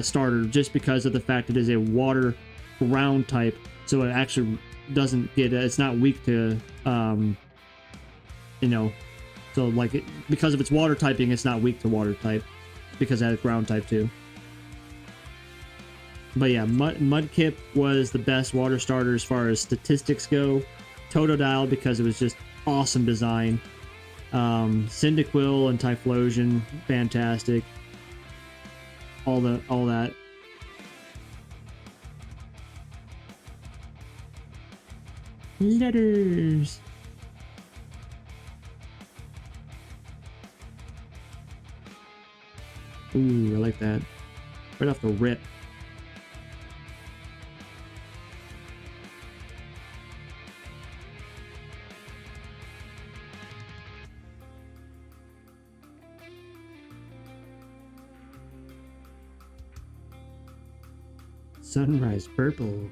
starter, just because of the fact it is a water ground type, so it actually doesn't get. It's not weak to, you know, so like because of its water typing, it's not weak to water type because it has ground type too. But yeah, Mudkip was the best water starter as far as statistics go. Totodile because it was just awesome design. Cyndaquil and Typhlosion, fantastic. All that. Letters. Ooh, I like that. Right off the rip. Sunrise Purple.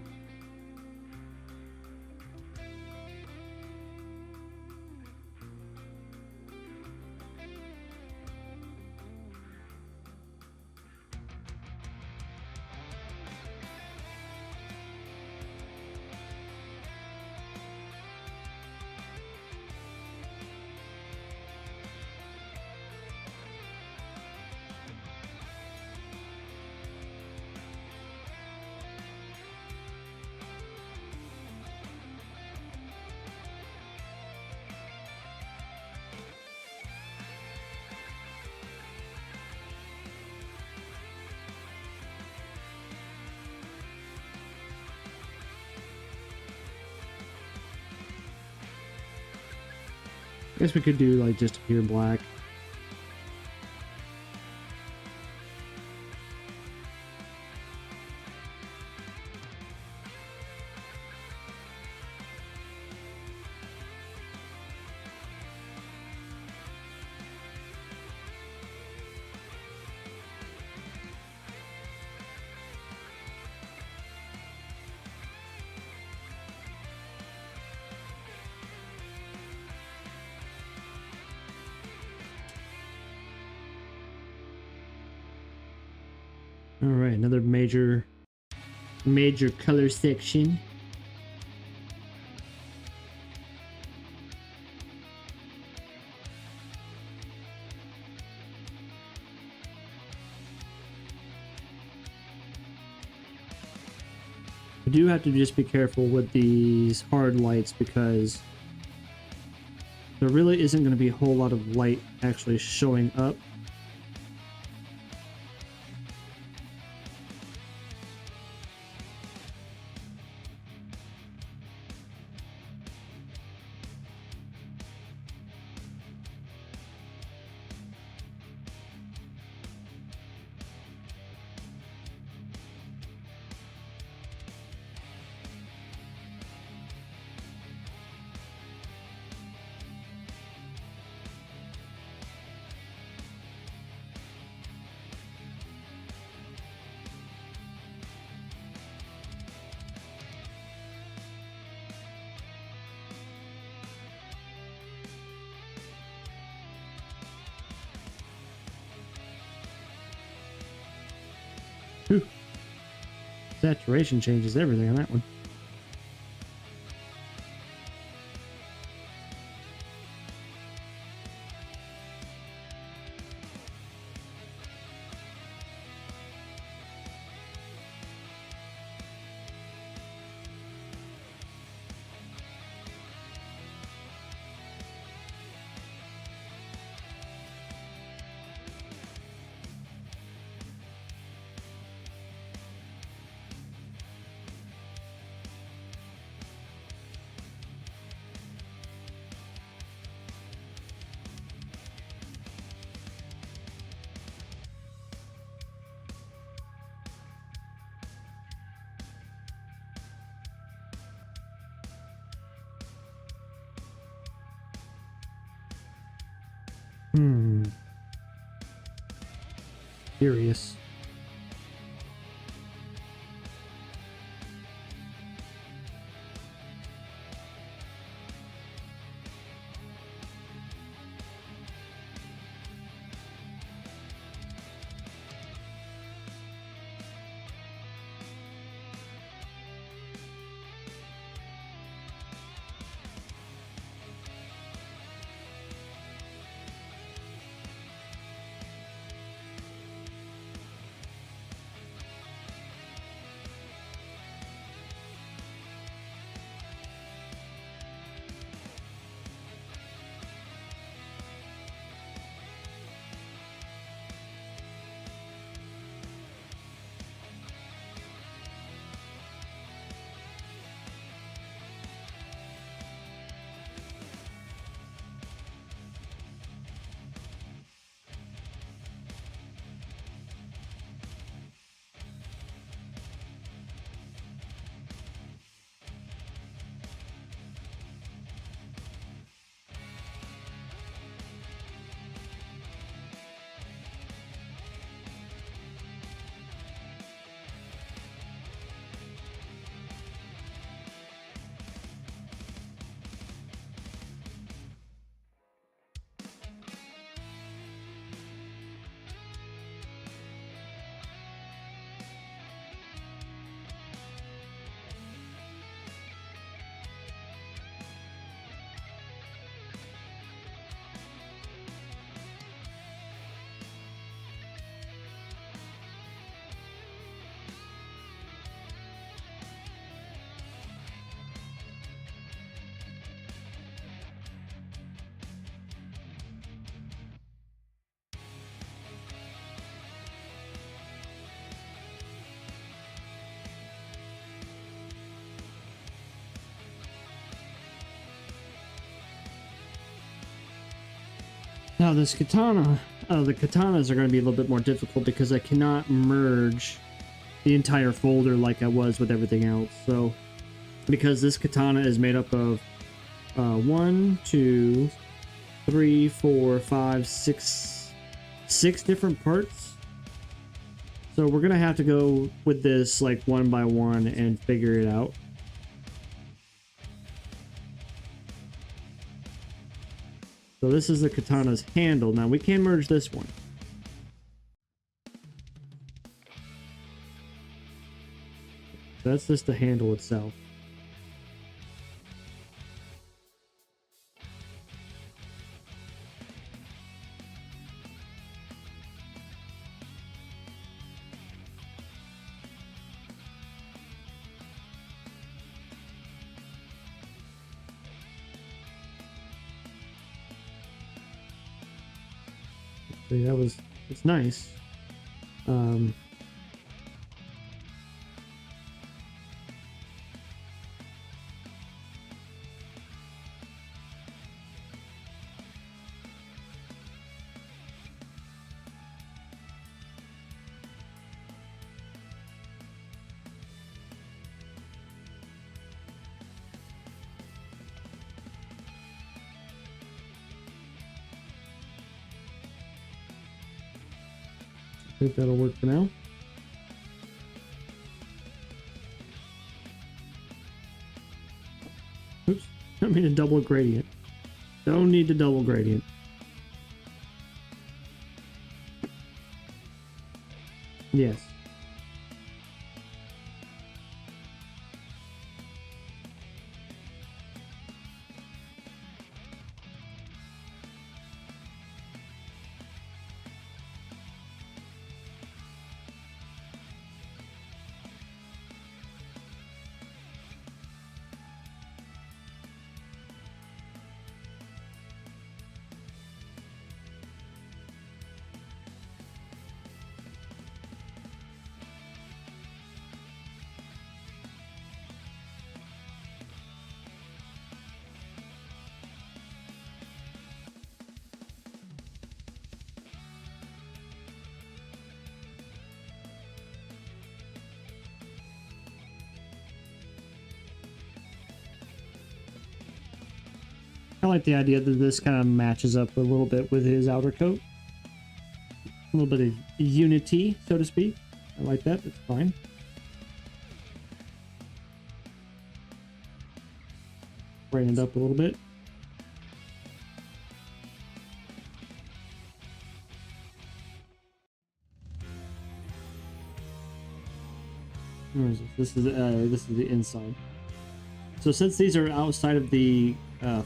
I guess we could do like just pure black. All right, another major color section. You do have to just be careful with these hard lights because there really isn't going to be a whole lot of light actually showing up. Whew. Saturation changes everything on that one. Hmm. Curious. Now this katana, the katanas are going to be a little bit more difficult because I cannot merge the entire folder like I was with everything else. So, because this katana is made up of 1, 2, 3, 4, 5, 6 different parts. So we're going to have to go with this like one by one and figure it out. So this is the katana's handle. Now we can merge this one. That's just the handle itself. See, it's nice. I think that'll work for now. Oops, I mean a double gradient. Don't need the double gradient. Yes. I like the idea that this kind of matches up a little bit with his outer coat. A little bit of unity, so to speak. I like that. That's fine. Brighten it up a little bit. Where is this? This is the inside. So since these are outside of the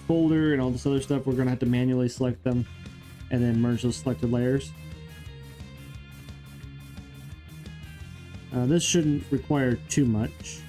folder and all this other stuff, we're gonna have to manually select them and then merge those selected layers. This shouldn't require too much.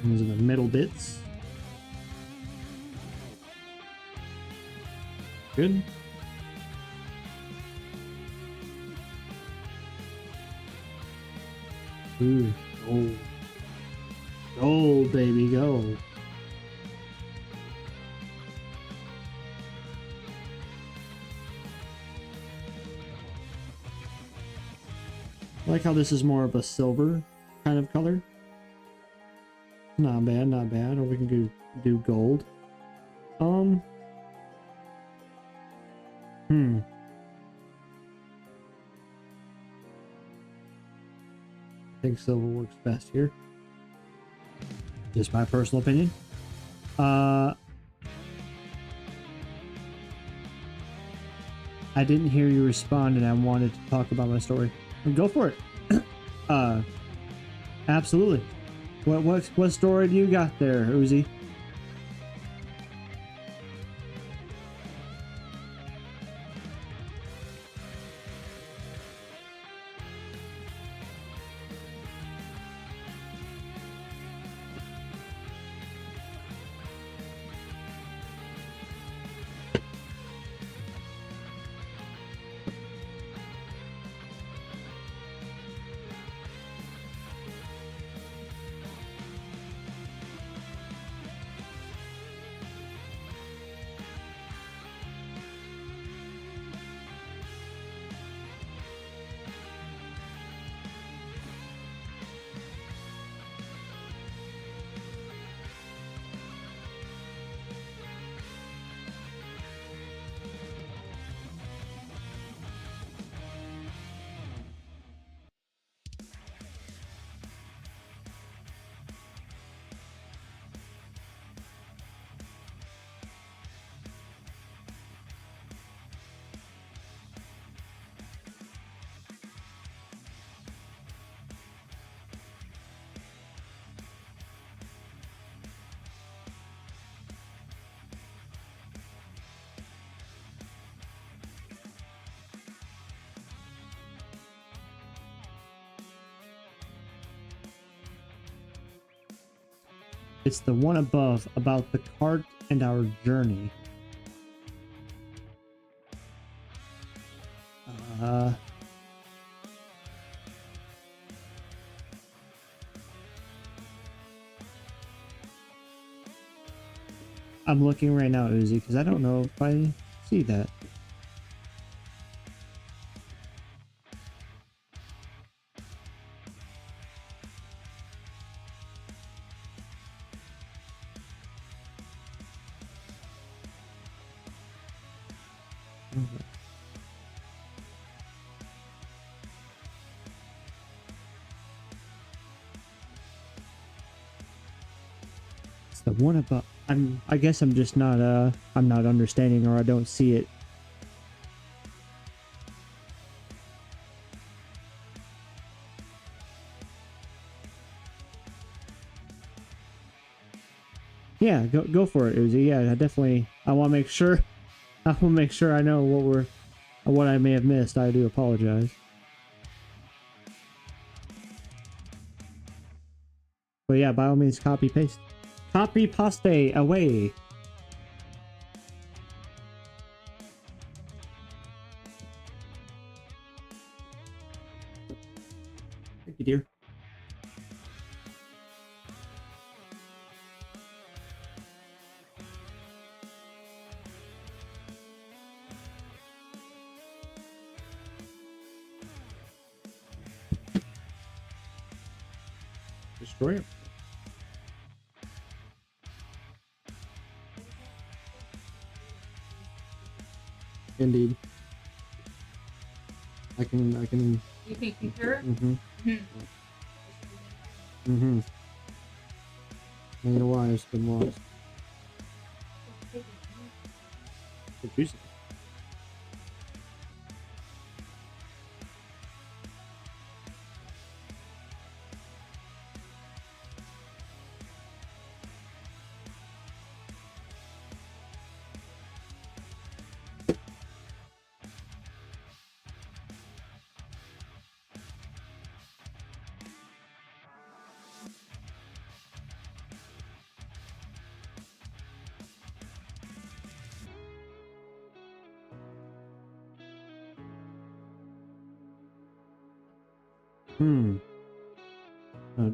These are the middle bits. Good. Ooh, gold. Gold, baby, gold. I like how this is more of a silver kind of color. Not bad, not bad. Or we can do gold. I think silver works best here. Just my personal opinion. I didn't hear you respond and I wanted to talk about my story. Go for it. Absolutely. What story do you got there, Uzi? It's the one above, about the cart and our journey. I'm looking right now, Uzi, because I don't know if I see that. Okay. It's the one above. I guess I'm just not I'm not understanding, or I don't see it. Yeah, go for it, Uzi. Yeah, I definitely. I want to make sure. I want to make sure I know what I may have missed. I do apologize. But yeah, by all means, copy paste, copy paste away. Thank you, dear. Destroy it. Indeed. I can. You can concur? Mm-hmm. Mm-hmm. Made a wire's been lost. It's juicy.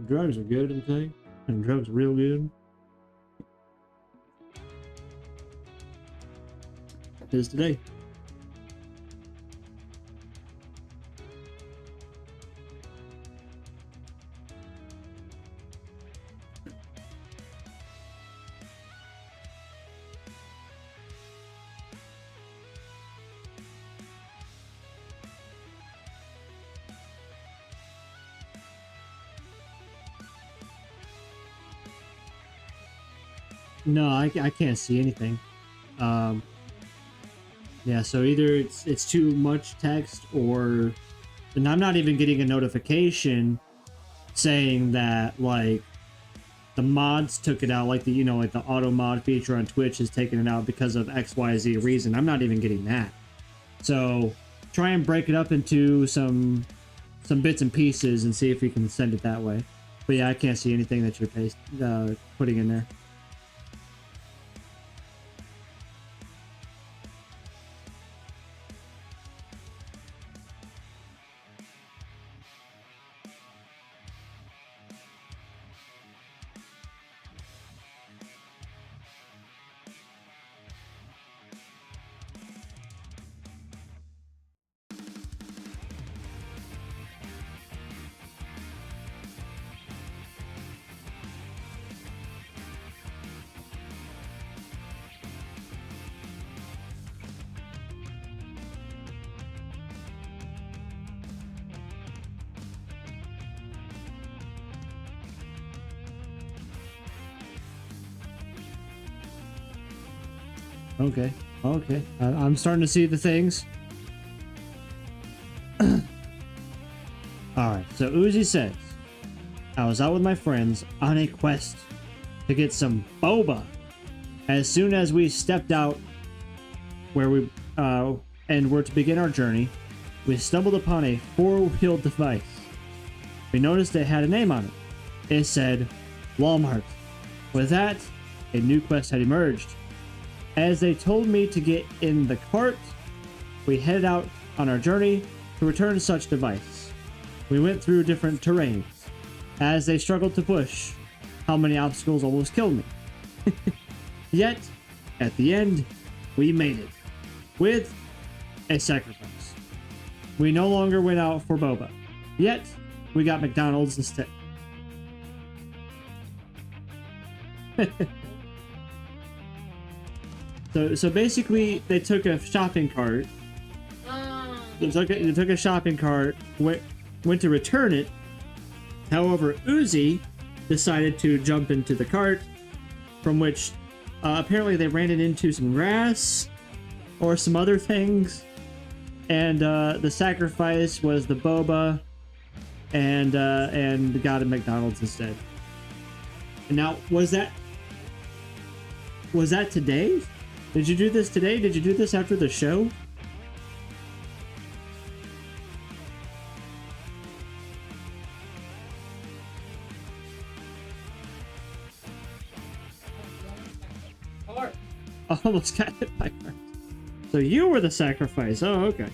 Drugs are good, I'm telling you. And drugs are real good. It is today. No, I can't see anything. Yeah, so either it's too much text, or and I'm not even getting a notification saying that like the mods took it out, like the like the auto mod feature on Twitch is taking it out because of XYZ reason. I'm not even getting that. So try and break it up into some bits and pieces and see if we can send it that way. But yeah, I can't see anything that you're putting in there. Okay. Okay. I'm starting to see the things. Alright, so Uzi says, I was out with my friends on a quest to get some boba. As soon as we stepped out where we and were to begin our journey, we stumbled upon a four-wheeled device. We noticed it had a name on it. It said Walmart. With that, a new quest had emerged. As they told me to get in the cart, we headed out on our journey to return such device. We went through different terrains. As they struggled to push, how many obstacles almost killed me. Yet, at the end, we made it. With a sacrifice. We no longer went out for boba. Yet, we got McDonald's instead. So basically, they took a shopping cart. They took a shopping cart, went to return it. However, Uzi decided to jump into the cart, from which apparently they ran it into some grass or some other things. And the sacrifice was the boba, and got a McDonald's instead. And now, was that Was that today? Did you do this today? Did you do this after the show? I almost got hit by cars. So you were the sacrifice. Oh, okay.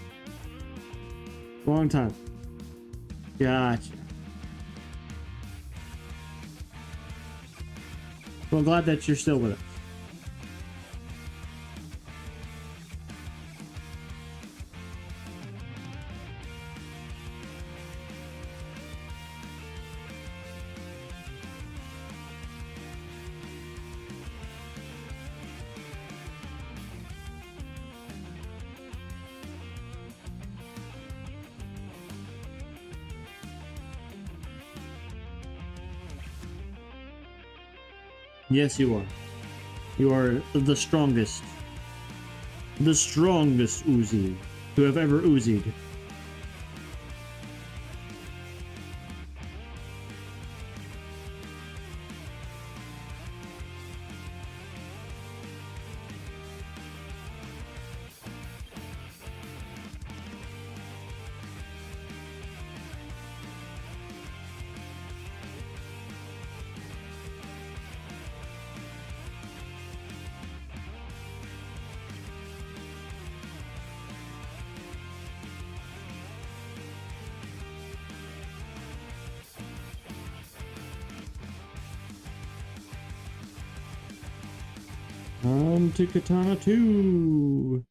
Long time. Gotcha. Well, I'm glad that you're still with us. Yes, you are. You are the strongest. The strongest Uzi to have ever Uzi'd. On to Katana 2.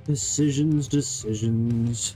Decisions, decisions.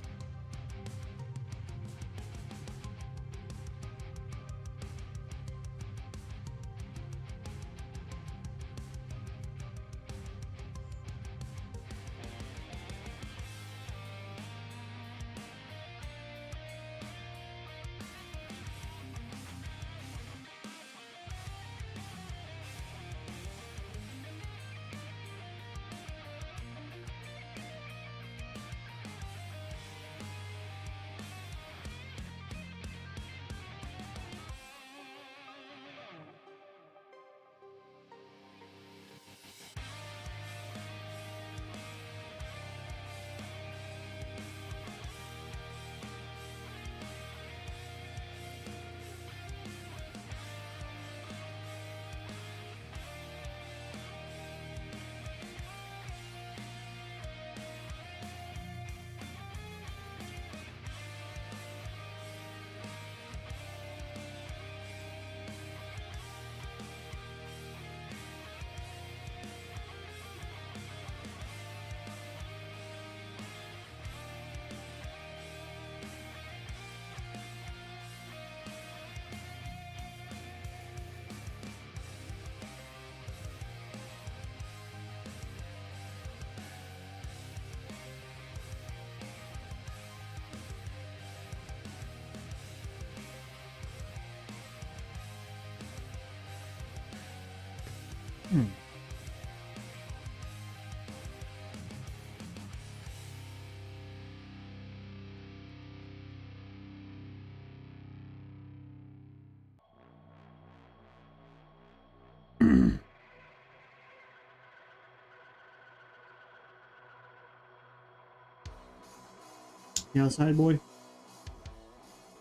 You outside, boy?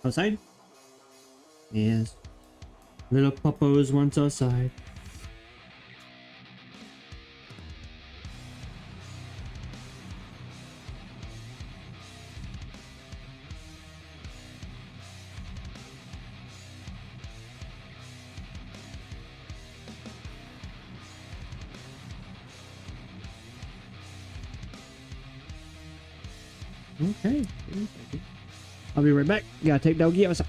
Outside? Yes. Little puppos wants outside. Okay. I'll be right back. Gotta take Doggy outside.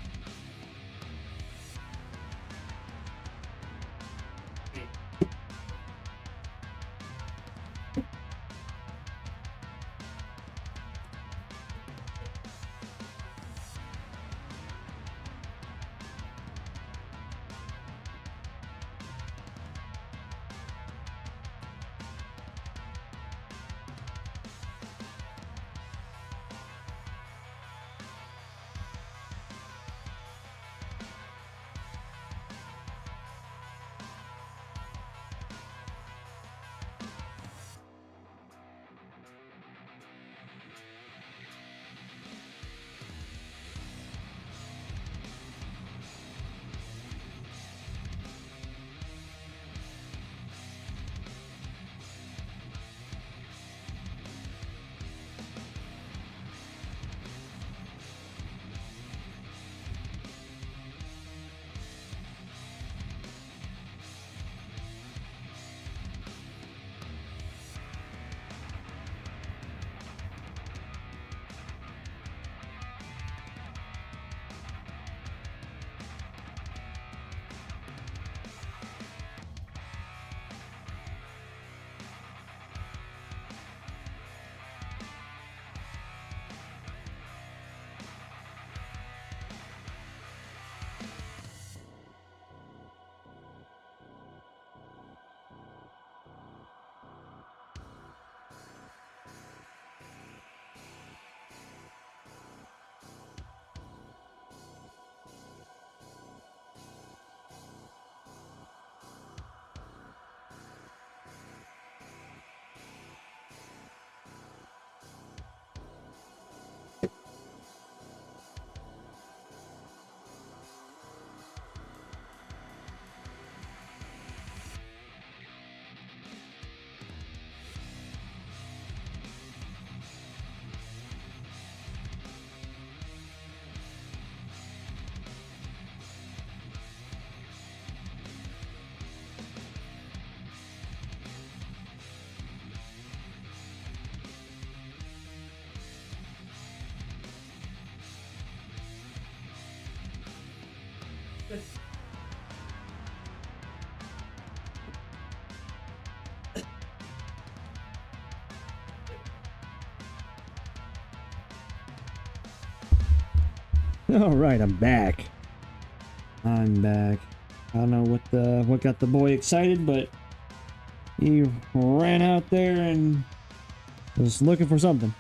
All right, I'm back. I'm back. I don't know what got the boy excited, but he ran out there and was looking for something.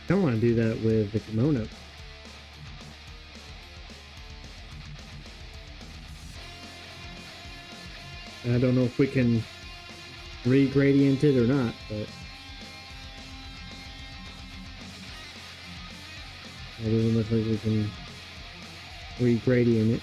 I don't want to do that with the kimono. I don't know if we can re-gradient it or not, but it doesn't look like we can re-gradient it.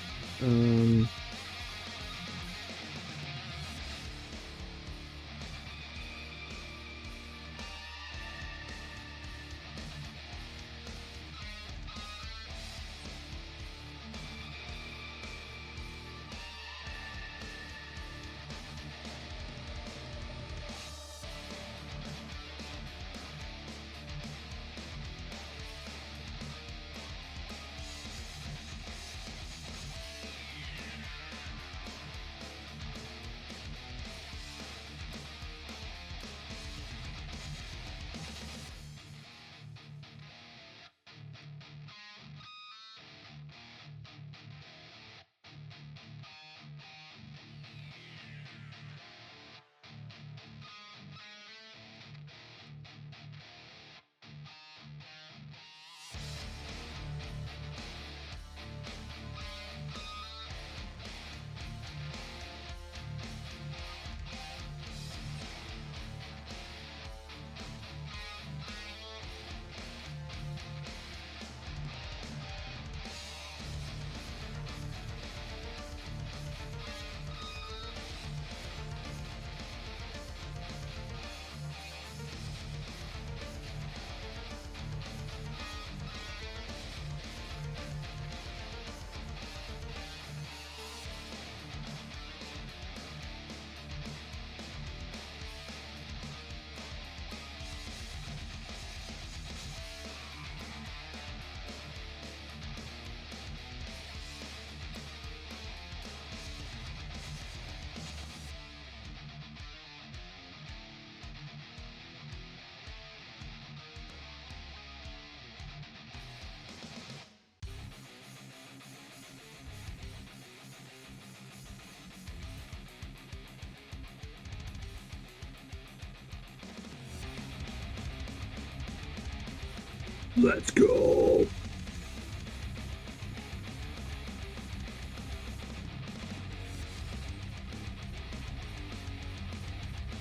Let's go.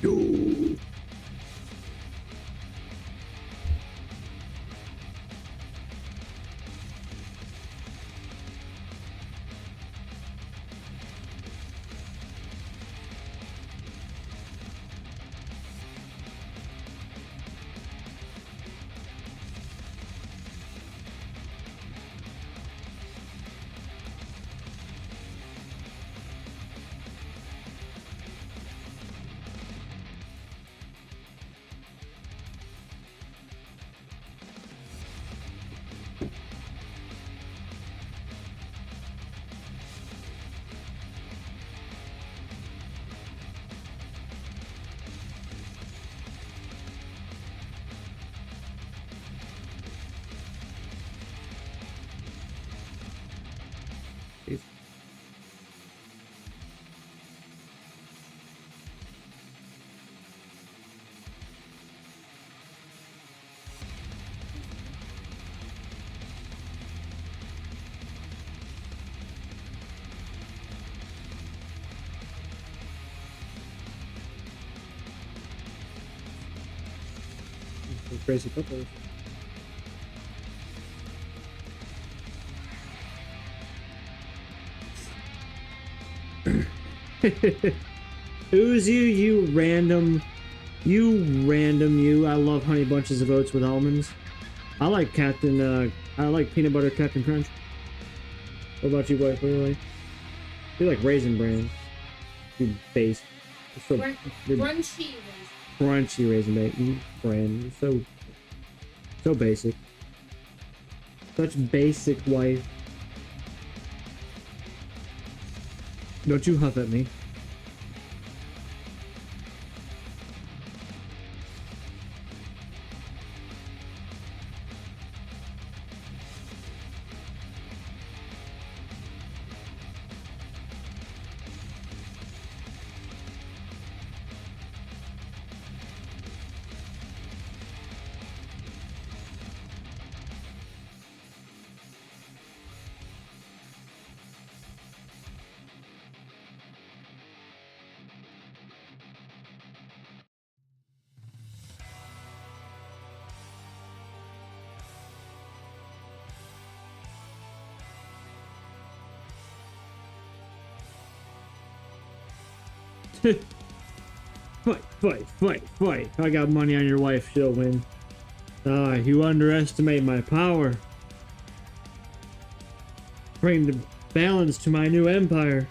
Yo. crazy couples. Ooze you random. You. I love honey bunches of oats with almonds. I like I like peanut butter Captain Crunch. What about you, wife? What do you like? You like Raisin Bran. You base. So, crunchy raisin. Crunchy Raisin Bran. You're so basic. Such basic wife. Don't you huff at me. Fight. I got money on your wife, she'll win. Ah, you underestimate my power. Bring the balance to my new empire.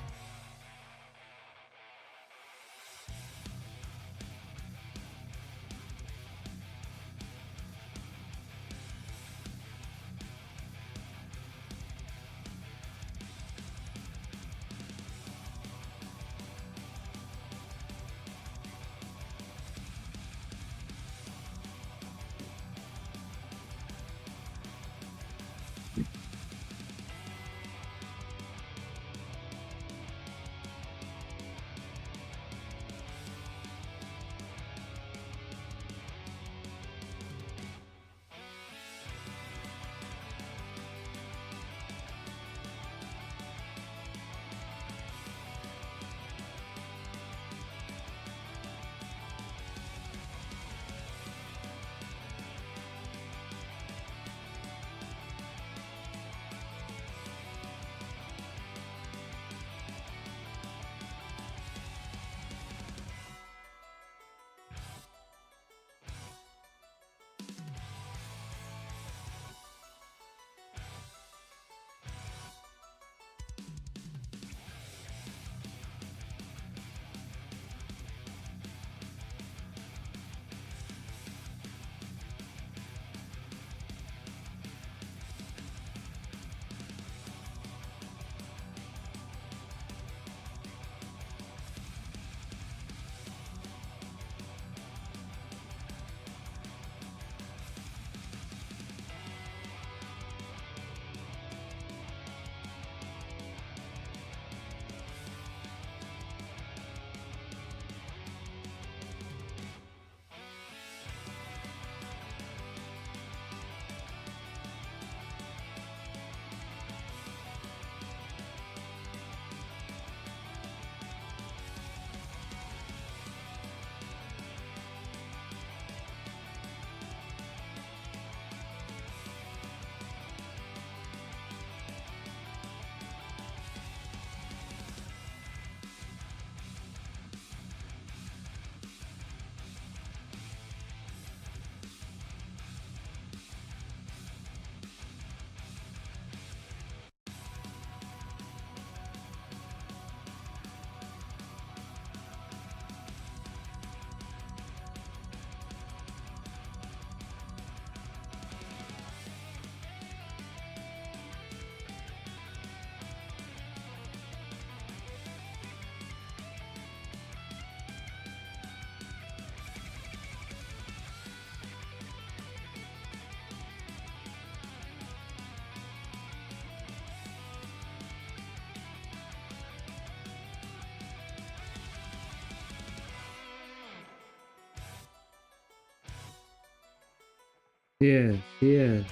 Yeah.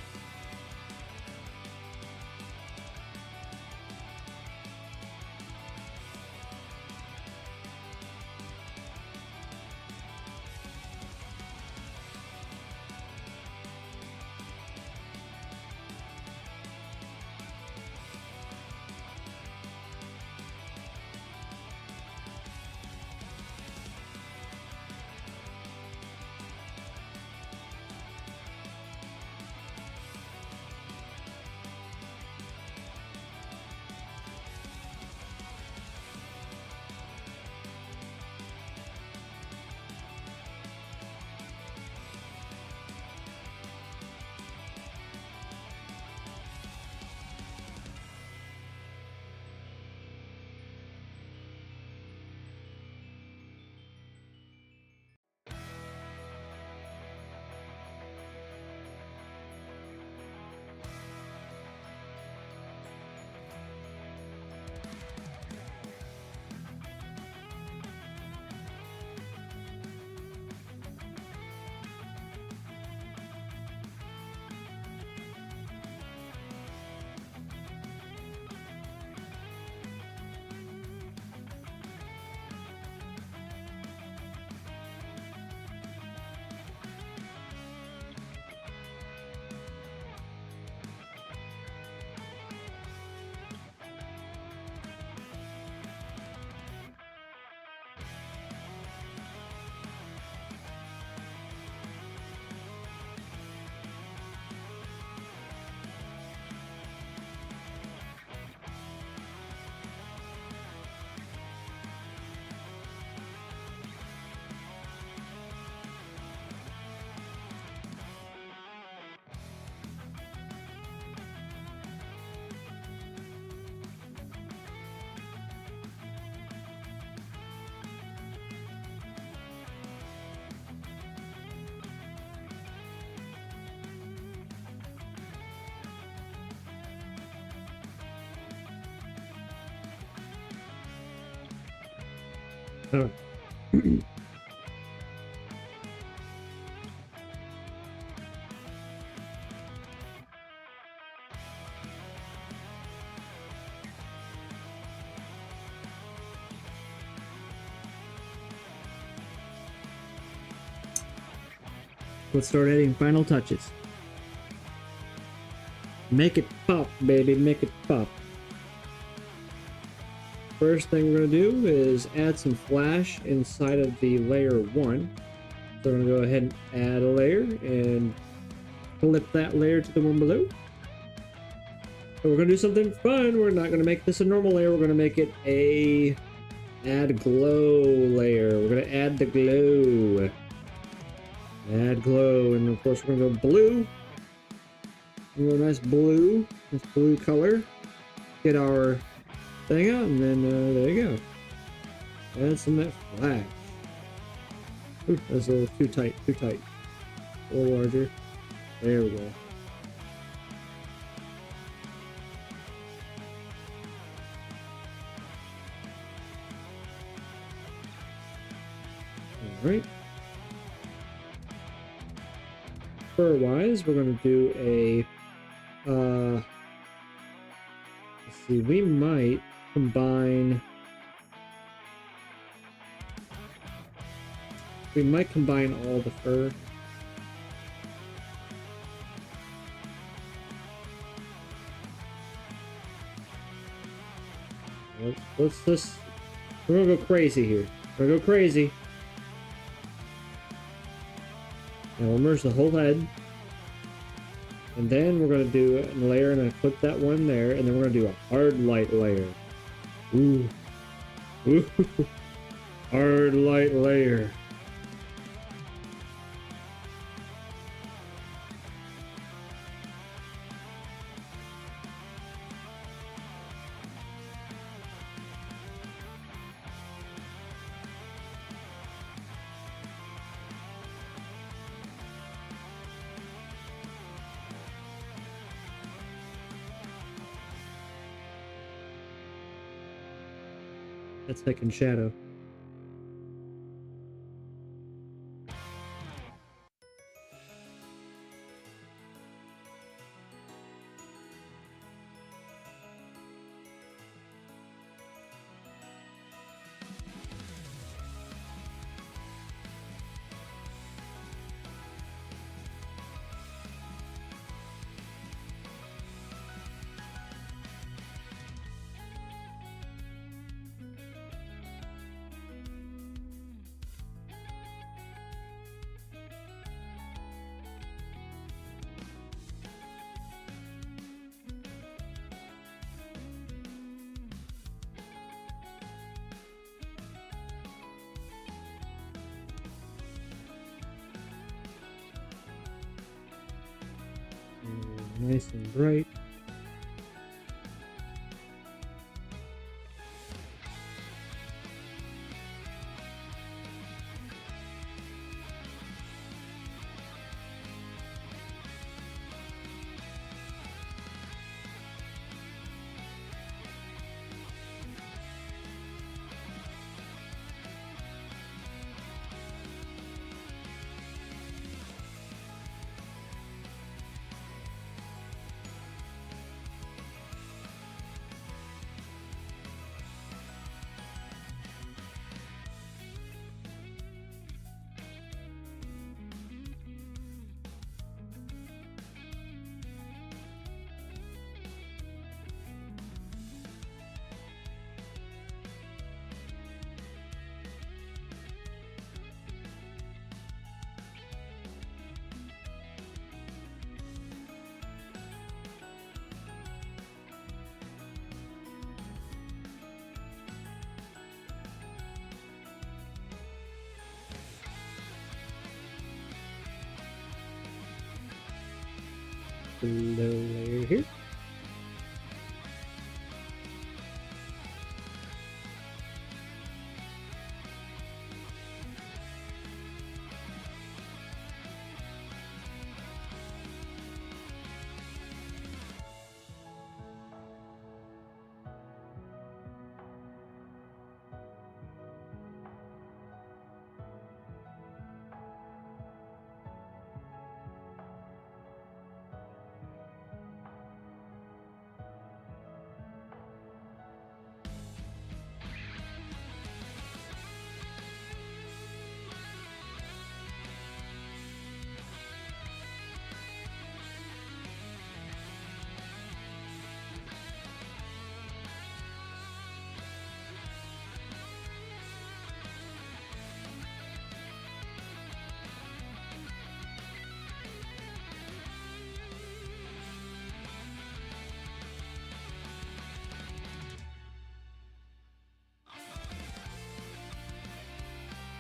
Alright. Let's start adding final touches. Make it pop, baby, make it pop. First thing we're going to do is add some flash inside of the layer 1. So we're going to go ahead and add a layer and flip that layer to the one below. So we're going to do something fun. We're not going to make this a normal layer. We're going to make it a add glow layer. We're going to add the glow. Add glow. And of course we're going to go blue. A nice blue color. Get our thing out, and then there you go. Add some of that flash. Ooh, that's a little too tight, a little larger. There we go. Alright. Fur wise, we're going to do a let's see, we might combine all the fur. We're gonna go crazy here. We're gonna go crazy. And we'll merge the whole head. And then we're going to do a layer, and I clip that one there, and then we're going to do a hard light layer. Ooh. Ooh. Hard light layer. That's second shadow. Nice and bright. Low layer here.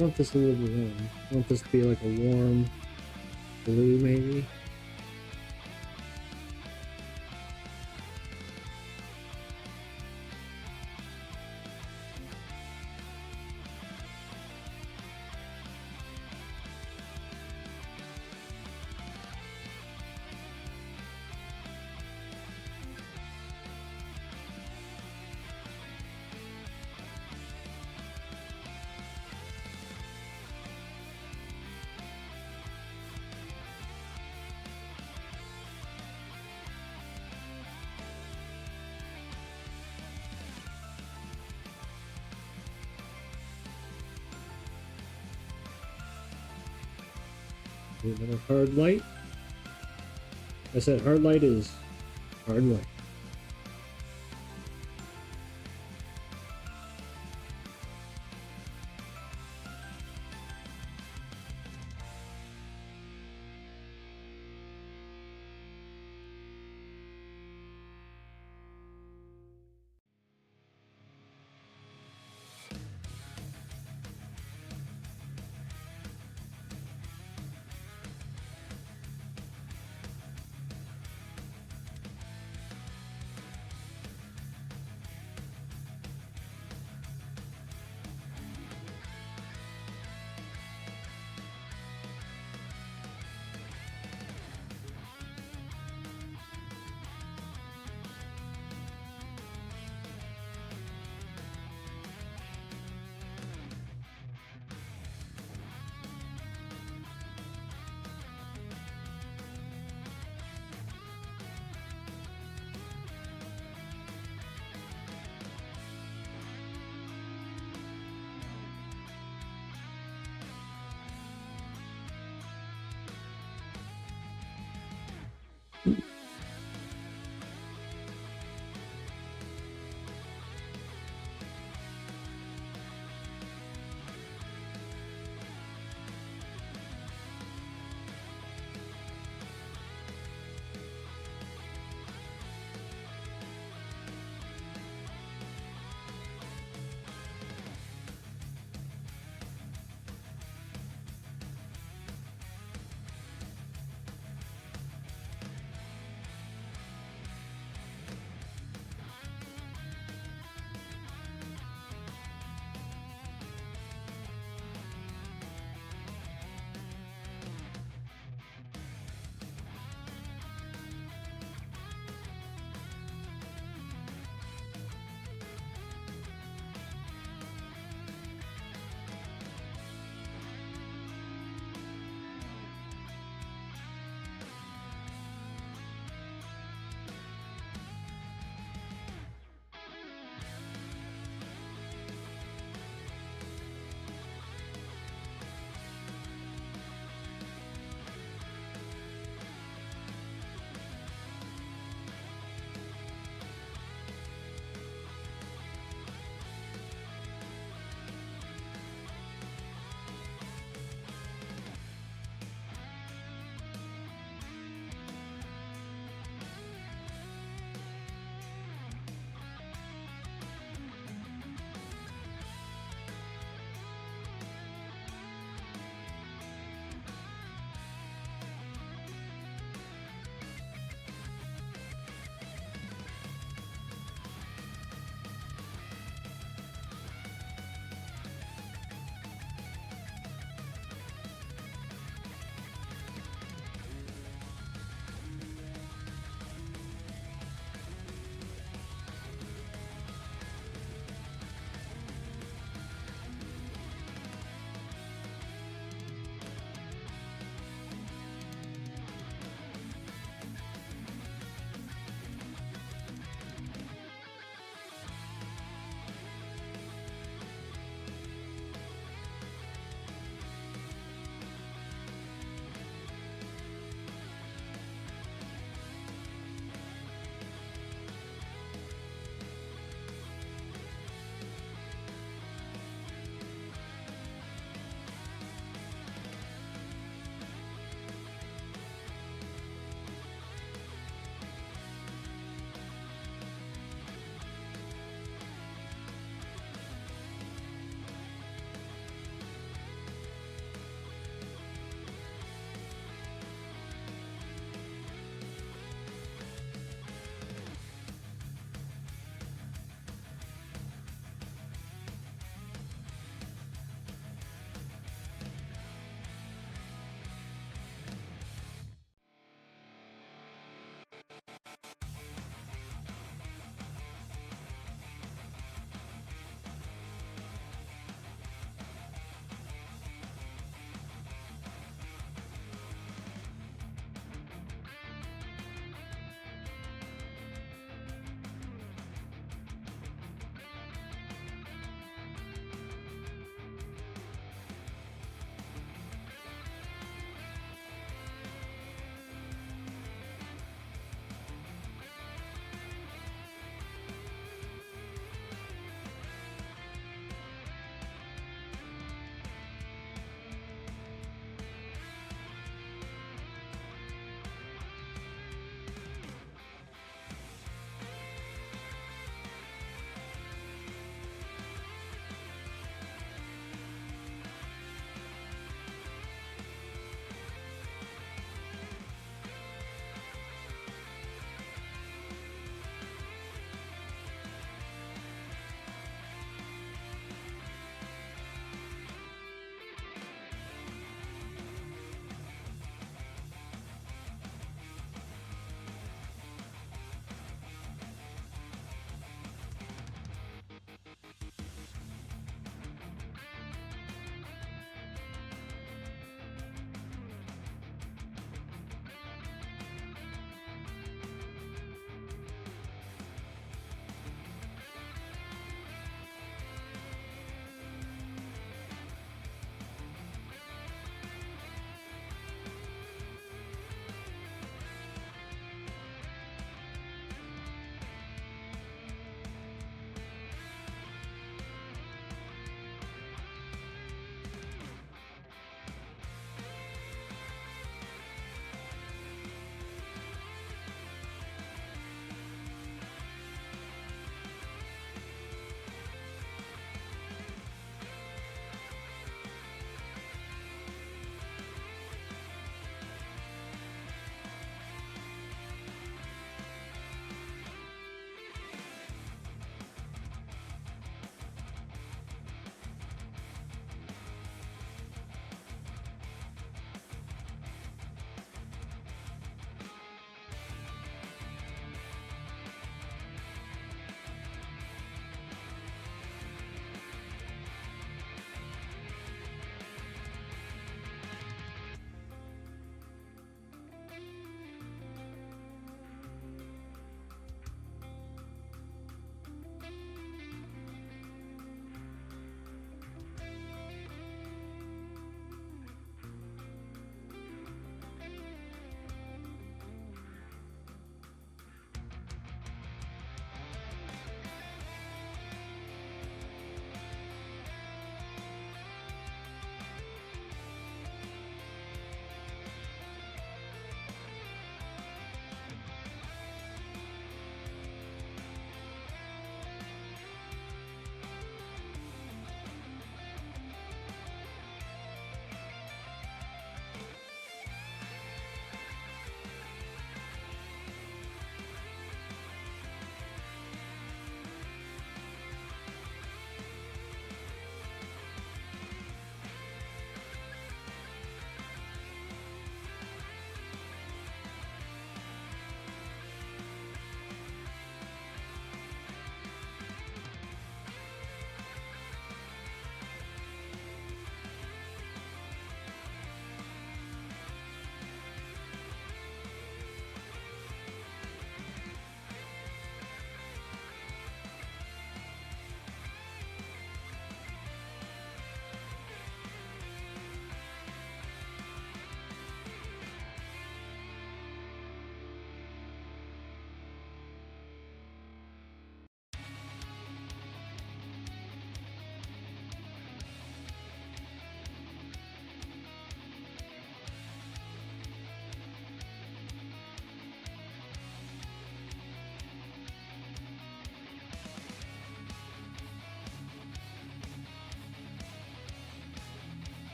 I want this a little bit warm. I want this to be like a warm blue, maybe. Another hard light. I said hard light is hard light.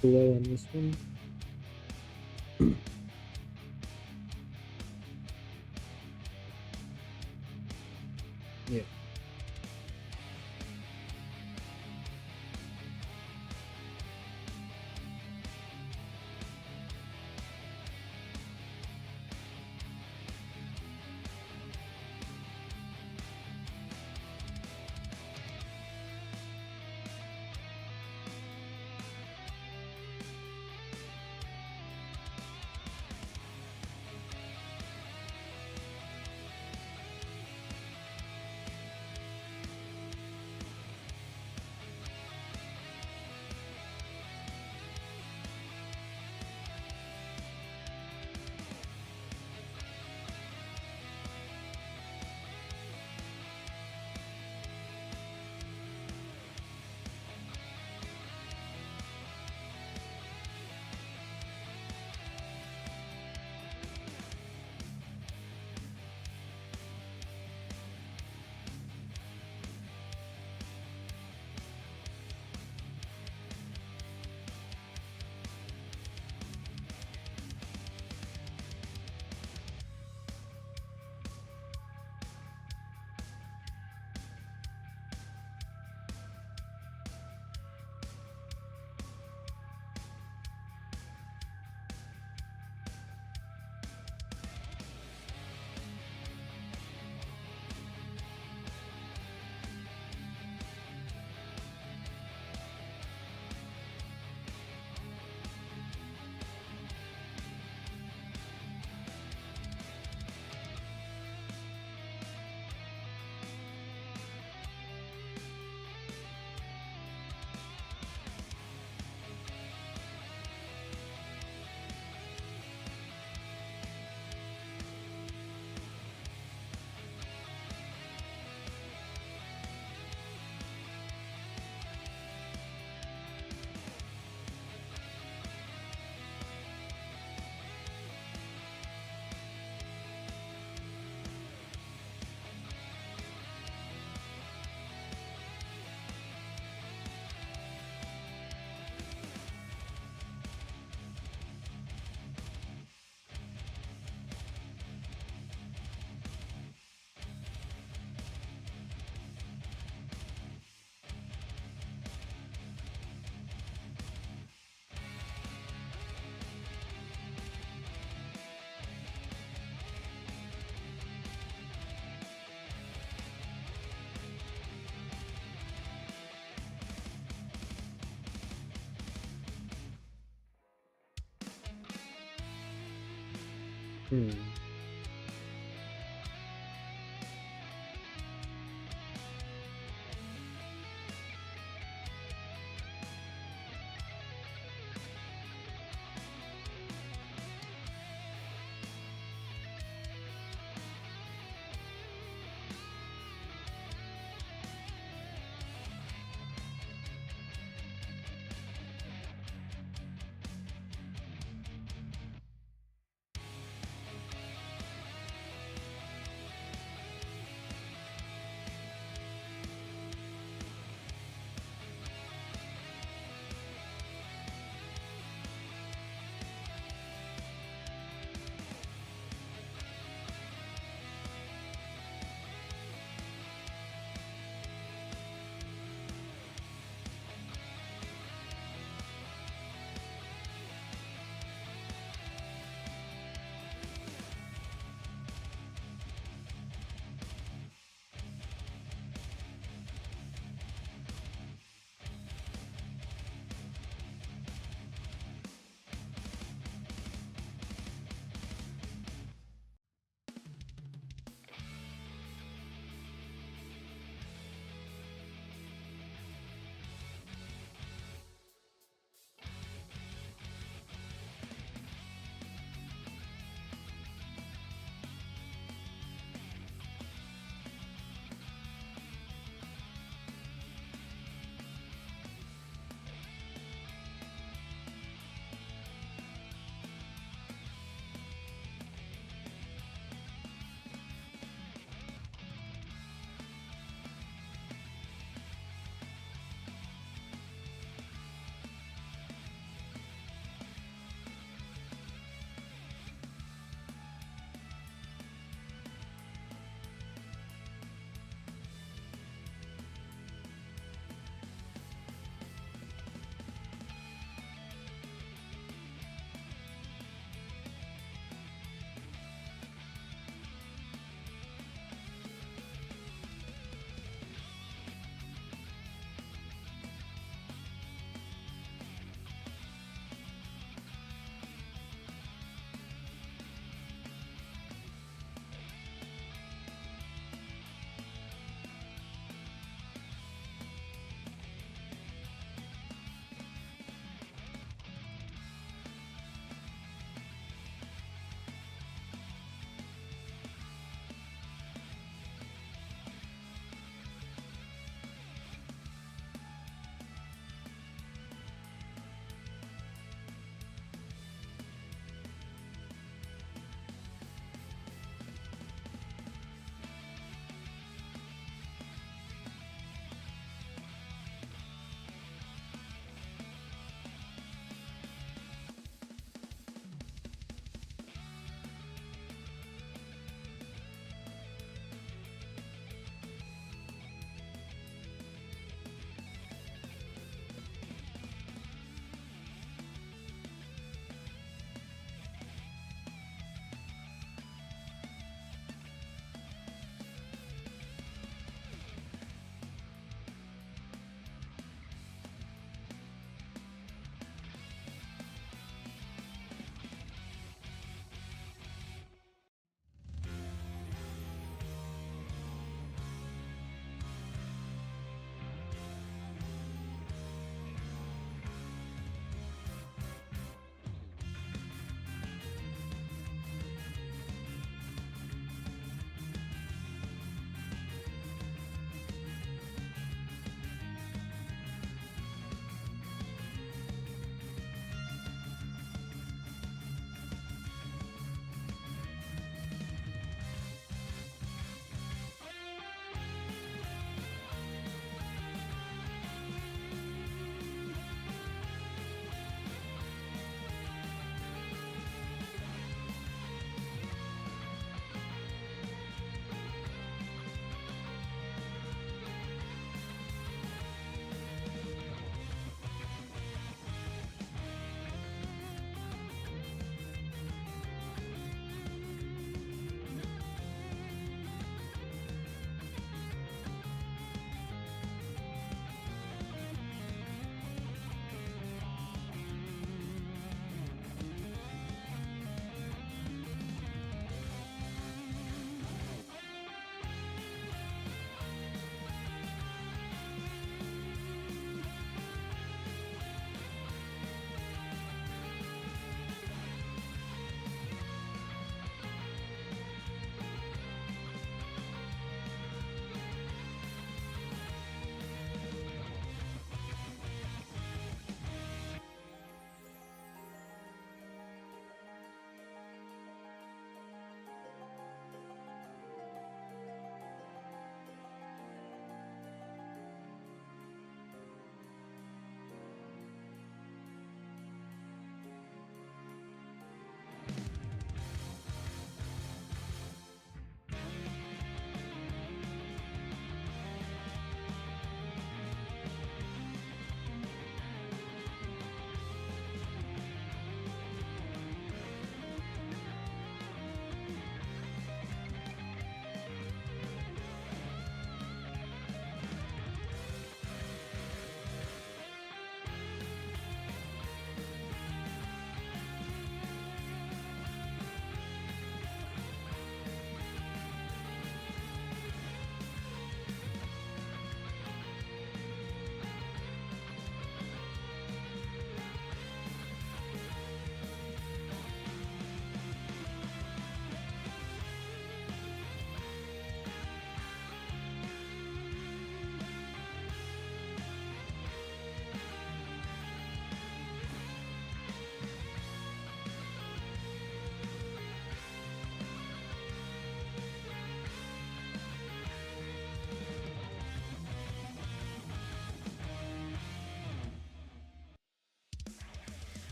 below on this one. Yeah. Hmm.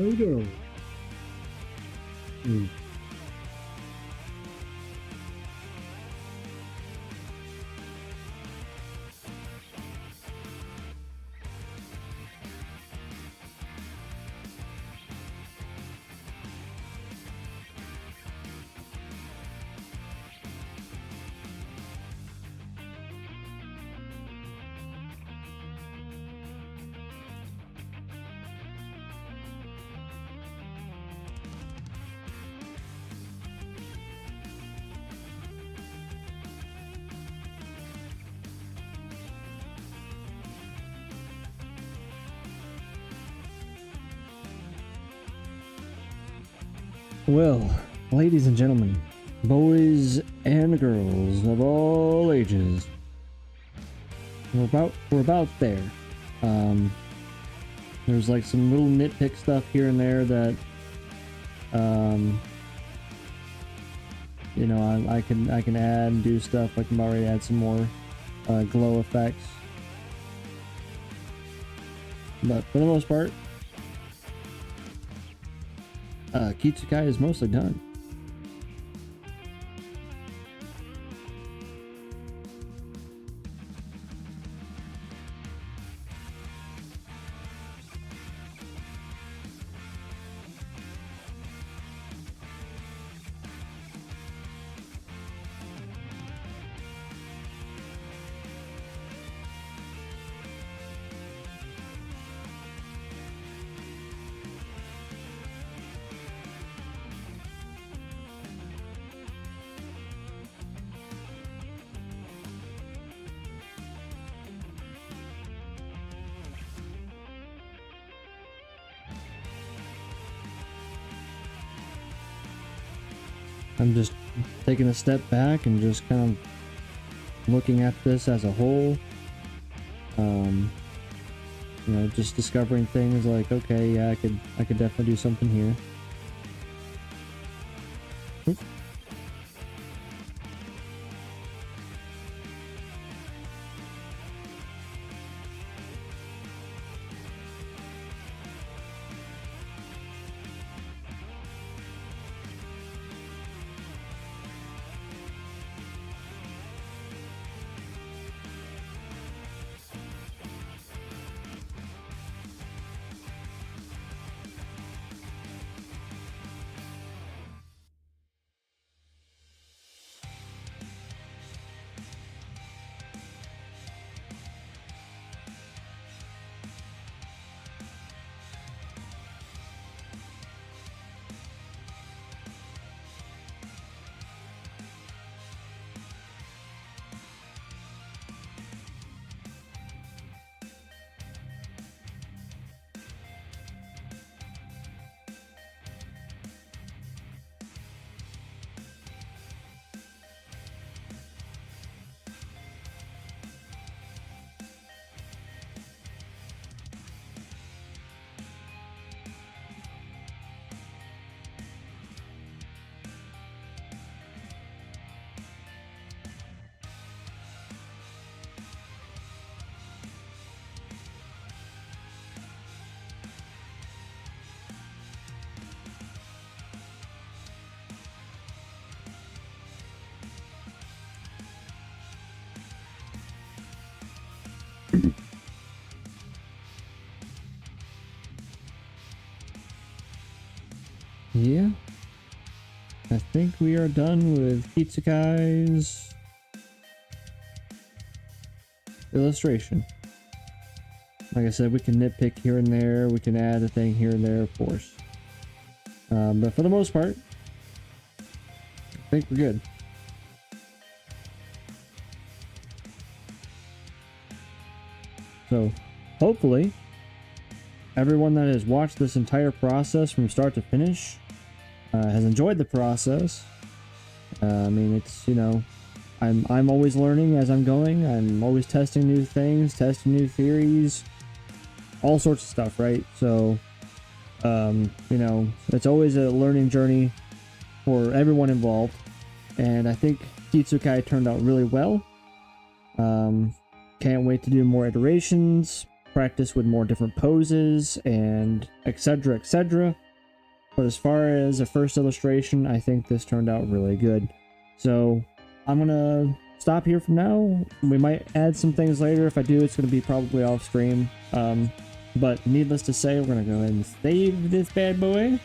How you doing? Hmm. Well, ladies and gentlemen, boys and girls of all ages, we're about there. There's like some little nitpick stuff here and there that you know, I can add and do stuff. I can already add some more glow effects, but for the most part, Kitsukai is mostly done. I'm just taking a step back and just kind of looking at this as a whole. You know, just discovering things like, okay, yeah, I could definitely do something here. Oops. Yeah, I think we are done with Kitsukai's illustration. Like I said, we can nitpick here and there, we can add a thing here and there, of course. But for the most part, I think we're good. So, hopefully, everyone that has watched this entire process from start to finish has enjoyed the process. I mean, it's, you know, I'm always learning as I'm going. I'm always testing new things, testing new theories, all sorts of stuff, right? So, you know, it's always a learning journey for everyone involved. And I think Kitsukai turned out really well. Can't wait to do more iterations. practice with more different poses and etc, etc. But as far as a first illustration, I think this turned out really good. So I'm gonna stop here from now. We might add some things later. If I do, it's gonna be probably off stream. But needless to say, we're gonna go ahead and save this bad boy,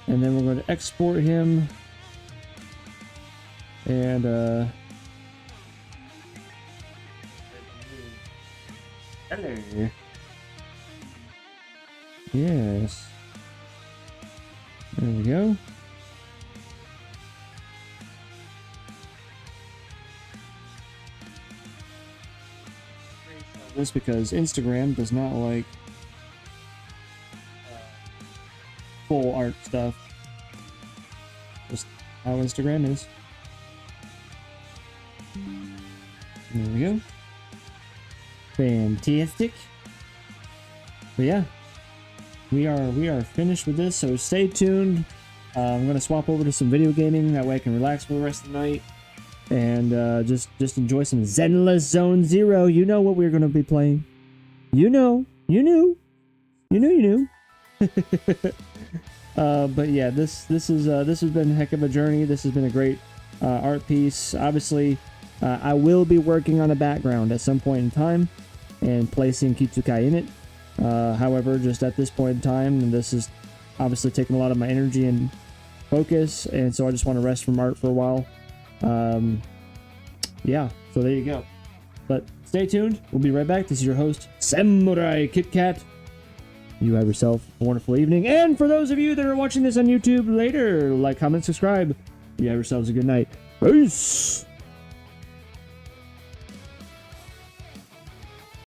and then we're going to export him. And hello. Yes. There we go. This because Instagram does not like full art stuff. Just how Instagram is. There we go. Fantastic. But yeah, we are finished with this, so stay tuned. I'm gonna swap over to some video gaming, that way I can relax for the rest of the night and just enjoy some Zenless Zone Zero. You know what we're gonna be playing. You knew. But yeah, this has been a heck of a journey. This has been a great art piece. Obviously, I will be working on a background at some point in time and placing Kitsukai in it. However, just at this point in time, this is obviously taking a lot of my energy and focus, and so I just want to rest from art for a while. Yeah, so there you go. But stay tuned. We'll be right back. This is your host, Samurai Kit Kat. You have yourself a wonderful evening. And for those of you that are watching this on YouTube later, like, comment, subscribe. You have yourselves a good night. Peace!